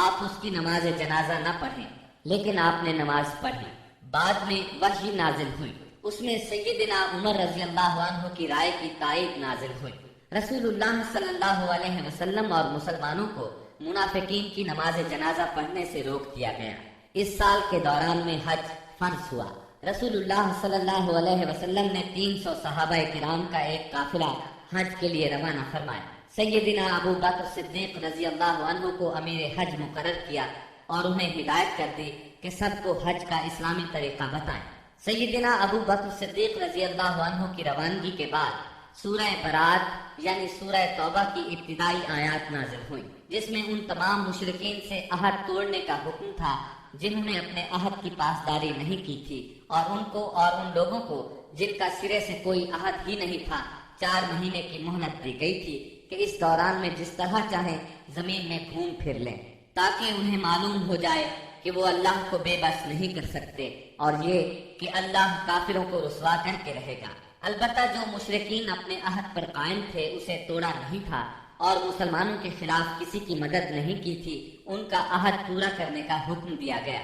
آپ اس کی نماز جنازہ نہ پڑھیں، لیکن آپ نے نماز پڑھی۔ بعد میں وحی نازل ہوئی، اس میں سیدنا عمر رضی اللہ عنہ کی رائے کی تائید نازل ہوئی۔ رسول اللہ صلی اللہ علیہ وسلم اور مسلمانوں کو منافقین کی نماز جنازہ پڑھنے سے روک دیا گیا۔ اس سال کے دوران میں حج فرض ہوا۔ رسول اللہ صلی اللہ علیہ وسلم نے 300 صحابہ کرام کا ایک قافلہ حج کے لیے روانہ فرمایا۔ سیدنا ابو بکر صدیق رضی اللہ عنہ کو امیر حج مقرر کیا اور انہیں ہدایت کر دی کہ سب کو حج کا اسلامی طریقہ بتائیں۔ سیدنا ابو بکر صدیق رضی اللہ عنہ کی روانگی کے بعد سورہ برات یعنی سورہ توبہ کی ابتدائی آیات نازل ہوئی، جس میں ان تمام مشرکین سے عہد توڑنے کا حکم تھا جنہوں نے اپنے عہد کی پاسداری نہیں کی تھی، اور ان کو اور ان لوگوں کو جن کا سرے سے کوئی عہد ہی نہیں تھا 4 مہینے کی مہلت دی گئی تھی کہ اس دوران میں جس طرح چاہیں زمین میں گھوم پھر لیں، تاکہ انہیں معلوم ہو جائے کہ وہ اللہ کو بے بس نہیں کر سکتے، اور یہ کہ اللہ کافروں کو رسوا کر کے رہے گا۔ البتہ جو مشرکین اپنے عہد پر قائم تھے اسے توڑا نہیں تھا اور مسلمانوں کے خلاف کسی کی مدد نہیں کی تھی، ان کا عہد پورا کرنے کا حکم دیا گیا۔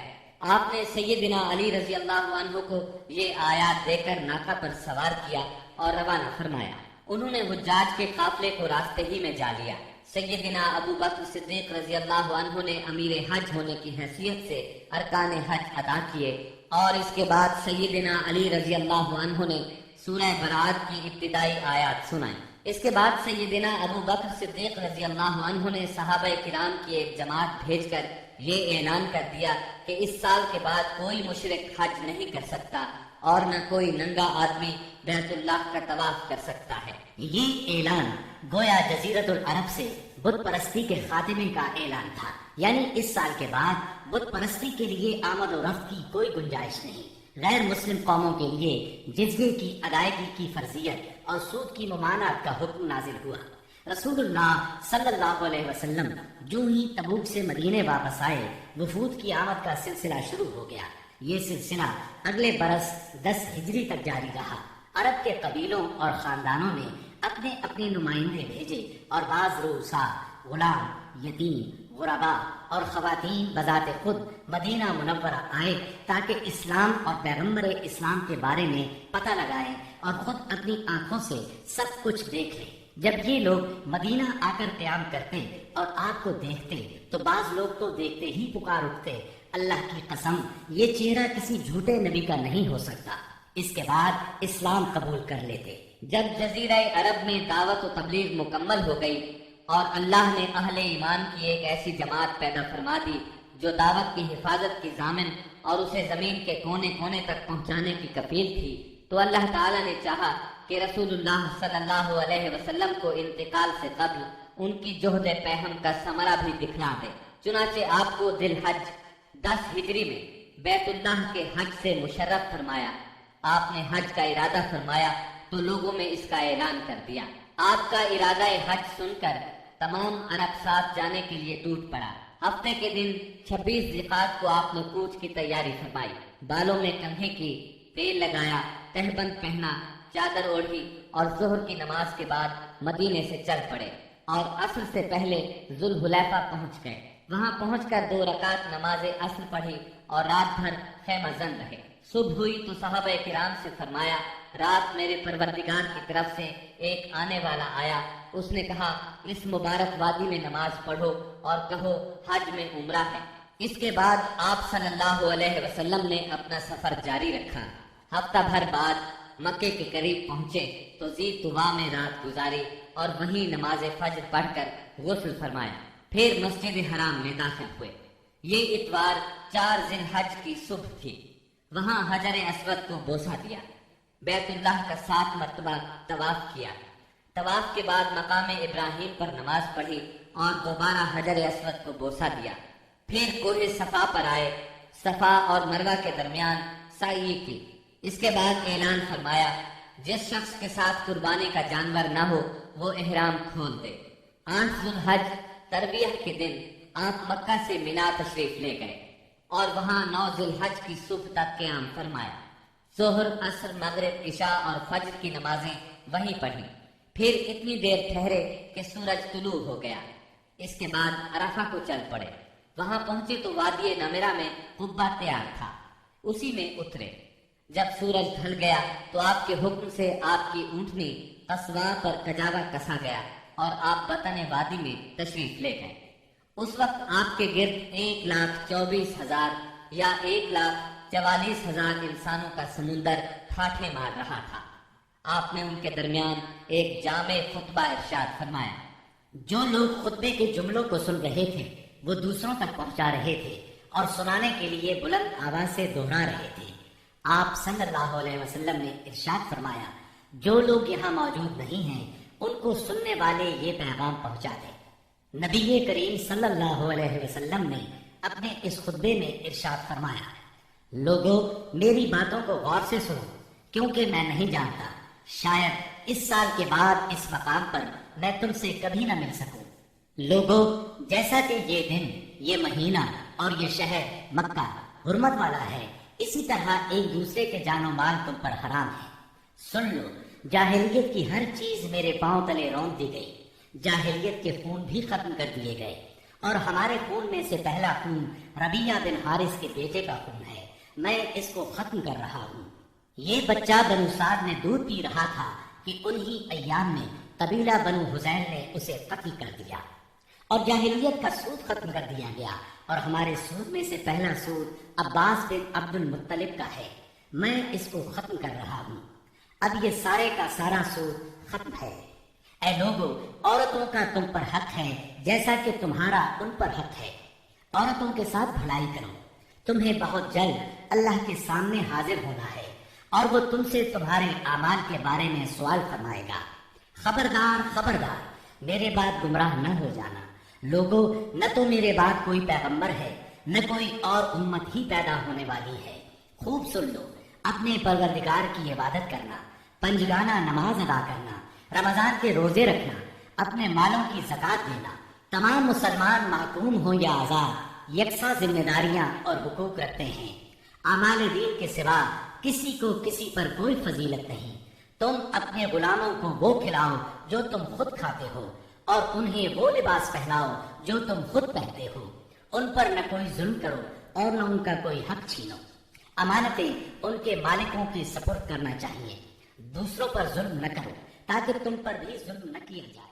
آپ نے سیدنا علی رضی اللہ عنہ کو یہ آیات دے کر ناکہ پر سوار کیا اور روانہ فرمایا۔ انہوں نے حجاج کے قافلے کو راستے ہی میں جا لیا۔ سیدنا ابو بکر صدیق رضی اللہ عنہ نے امیر حج ہونے کی حیثیت سے ارکان حج ادا کیے، اور اس کے بعد سیدنا علی رضی اللہ عنہ نے سورہ برات کی ابتدائی آیات سنائیں۔ اس کے بعد سیدنا ابو بکر صدیق رضی اللہ عنہ نے صحابہ کرام کی ایک جماعت بھیج کر یہ اعلان کر دیا کہ اس سال کے بعد کوئی مشرک حج نہیں کر سکتا اور نہ کوئی ننگا آدمی بیت اللہ کا طواف کر سکتا ہے۔ یہ اعلان گویا جزیرت العرب سے بت پرستی کے خاتمے کا اعلان تھا، یعنی اس سال کے بعد بت پرستی کے لیے آمد و رفت کی کوئی گنجائش نہیں۔ غیر مسلم قوموں کے لیے جزیے کی ادائیگی کی فرضیت اور سود کی ممانعت کا حکم نازل ہوا۔ رسول اللہ صلی اللہ علیہ وسلم جو ہی تبوک سے مدینے واپس آئے، وفود کی آمد کا سلسلہ شروع ہو گیا۔ یہ سلسلہ اگلے برس 10 ہجری تک جاری رہا۔ عرب کے قبیلوں اور خاندانوں نے اپنے اپنے نمائندے بھیجے اور بعض رؤساء، غلام، یتیم، غربا اور خواتین بذات خود مدینہ منورہ آئے تاکہ اسلام اور پیغمبر اسلام کے بارے میں پتہ لگائیں اور خود اپنی آنکھوں سے سب کچھ دیکھ لیں۔ جب یہ لوگ مدینہ آ کر قیام کرتے اور آپ کو دیکھتے تو بعض لوگ تو دیکھتے ہی پکار اٹھتے، اللہ کی قسم یہ چہرہ کسی جھوٹے نبی کا نہیں ہو سکتا۔ اس کے بعد اسلام قبول کر لیتے۔ جب جزیرہ عرب میں دعوت و تبلیغ مکمل ہو گئی اور اللہ نے اہل ایمان کی ایک ایسی جماعت پیدا فرما دی جو دعوت کی حفاظت کی ضامن اور اسے زمین کے کونے کونے تک پہنچانے کی کفیل تھی، تو اللہ تعالیٰ نے چاہا کہ رسول اللہ صلی اللہ علیہ وسلم کو انتقال سے قبل ان کی جہد پہم کا ثمرہ بھی دکھلا دے۔ چنانچہ آپ کو ذی الحج 10 ہجری میں بیت اللہ کے حج سے مشرف فرمایا۔ آپ نے حج کا ارادہ فرمایا تو لوگوں میں اس کا اعلان کر دیا۔ آپ کا ارادہ حج سن کر تمام عرب ساتھ جانے کے لیے ٹوٹ پڑا۔ ہفتے کے دن 26 ذیقعد کو آپ نے کوچ کی تیاری فرمائی، بالوں میں کنگھے کی، تیل لگایا، تہبند پہنا، چادر اوڑھی اور ظہر کی نماز کے بعد مدینے سے چل پڑے اور عصر سے پہلے ذوالحلیفہ پہنچ گئے۔ وہاں پہنچ کر 2 رکعت نماز عصر پڑھی اور رات بھر خیمہ زن رہے۔ صبح ہوئی تو صحابہ کرام سے فرمایا، رات میرے پروردگار کی طرف سے ایک آنے والا آیا، اس نے کہا اس مبارک وادی میں نماز پڑھو اور کہو حج میں عمرہ ہے۔ اس کے بعد آپ صلی اللہ علیہ وسلم نے اپنا سفر جاری رکھا۔ ہفتہ بھر بعد مکے کے قریب پہنچے تو ذی طوا میں رات گزاری اور وہیں نماز فجر پڑھ کر غسل فرمایا، پھر مسجد حرام میں داخل ہوئے۔ یہ اتوار 4 ذی الحج کی صبح تھی۔ وہاں حجر اسود کو بوسہ دیا، بیت اللہ کا 7 مرتبہ طواف کیا۔ طواف کے بعد مقام ابراہیم پر نماز پڑھی اور دوبارہ حجر اسود کو بوسہ دیا، پھر کوہ صفا پر آئے، صفا اور مروہ کے درمیان سعی کی۔ اس کے بعد اعلان فرمایا، جس شخص کے ساتھ قربانی کا جانور نہ ہو وہ احرام کھول دے۔ 8 ذی الحج ترویہ کے دن آپ مکہ سے مینا تشریف لے گئے اور وہاں 9 ذی الحج کی صبح تک قیام فرمایا۔ ظہر، عصر، مغرب، عشاء اور فجر کی نمازیں وہیں پڑھی، پھر اتنی دیر ٹھہرے کہ سورج طلوع ہو گیا۔ اس کے بعد عرفہ کو چل پڑے۔ وہاں پہنچے تو وادی نمرہ میں قبہ تیار تھا، اسی میں اترے۔ جب سورج ڈھل گیا تو آپ کے حکم سے آپ کی اونٹنی قصواں پر کجاوا کسا گیا اور آپ بطن وادی میں تشریف لے گئے۔ اس وقت آپ کے گرد 1,24,000 یا 1,44,000 انسانوں کا سمندر ٹھاٹھے مار رہا تھا۔ آپ نے ان کے درمیان ایک جامع خطبہ ارشاد فرمایا۔ جو لوگ خطبے کے جملوں کو سن رہے تھے وہ دوسروں تک پہنچا رہے تھے اور سنانے کے لیے بلند آواز سے دہرا رہے تھے۔ آپ صلی اللہ علیہ وسلم نے ارشاد فرمایا، جو لوگ یہاں موجود نہیں ہیں ان کو سننے والے یہ پیغام پہنچا دیں۔ نبی کریم صلی اللہ علیہ وسلم نے اپنے اس خطبے میں ارشاد فرمایا، لوگوں میری باتوں کو غور سے سنو کیونکہ میں نہیں جانتا، شاید اس سال کے بعد اس مقام پر میں تم سے کبھی نہ مل سکوں۔ لوگوں، جیسا کہ یہ دن، یہ مہینہ اور یہ شہر مکہ حرمت والا ہے، اسی طرح ایک دوسرے کے جان و مال تم پر حرام ہے۔ سن لو، جاہلیت کی ہر چیز میرے پاؤں تلے رونت دی گئی، جاہلیت کے خون بھی ختم کر دیے گئے، اور ہمارے خون میں سے پہلا خون ربیعہ بن حارث کے بیٹے کا خون ہے، میں اس کو ختم کر رہا ہوں۔ یہ بچہ بنو سعد میں دودھ پی رہا تھا کہ انہی ایام میں قبیلہ بنو حذیل نے اسے قتل کر دیا، اور جاہلیت کا سود ختم کر دیا گیا، اور ہمارے سود میں سے پہلا سود عباس بن عبد المطلب کا ہے، میں اس کو ختم کر رہا ہوں۔ اب یہ سارے کا سارا سود ختم ہے۔ اے لوگو، عورتوں کا تم پر حق ہے جیسا کہ تمہارا ان پر حق ہے۔ عورتوں کے ساتھ بھلائی کرو، تمہیں بہت جلد اللہ کے سامنے حاضر ہونا ہے اور وہ تم سے تمہارے اعمال کے بارے میں سوال فرمائے گا۔ خبردار خبردار، میرے بعد گمراہ نہ ہو جانا۔ لوگو، نہ تو میرے بعد کوئی پیغمبر ہے نہ کوئی اور امت ہی پیدا ہونے والی ہے۔ خوب سن لو، اپنے پروردگار کی عبادت کرنا، پنجگانہ نماز ادا کرنا، رمضان کے روزے رکھنا، اپنے مالوں کی زکوٰۃ دینا، تمام مسلمان محکوم ہوں یا آزاد یکساں ذمہ داریاں اور حقوق رکھتے ہیں۔ اعمال دین کے سوا کسی کو کسی پر کوئی فضیلت نہیں۔ تم اپنے غلاموں کو وہ کھلاؤ جو تم خود کھاتے ہو، اور انہیں وہ لباس پہناؤ جو تم خود پہنتے ہو۔ ان پر نہ کوئی ظلم کرو اور نہ ان کا کوئی حق چھینو۔ امانتیں ان کے مالکوں کی سپرد کرنا چاہیے۔ دوسروں پر ظلم نہ کرو تاکہ تم پر بھی ظلم نہ کیا جائے۔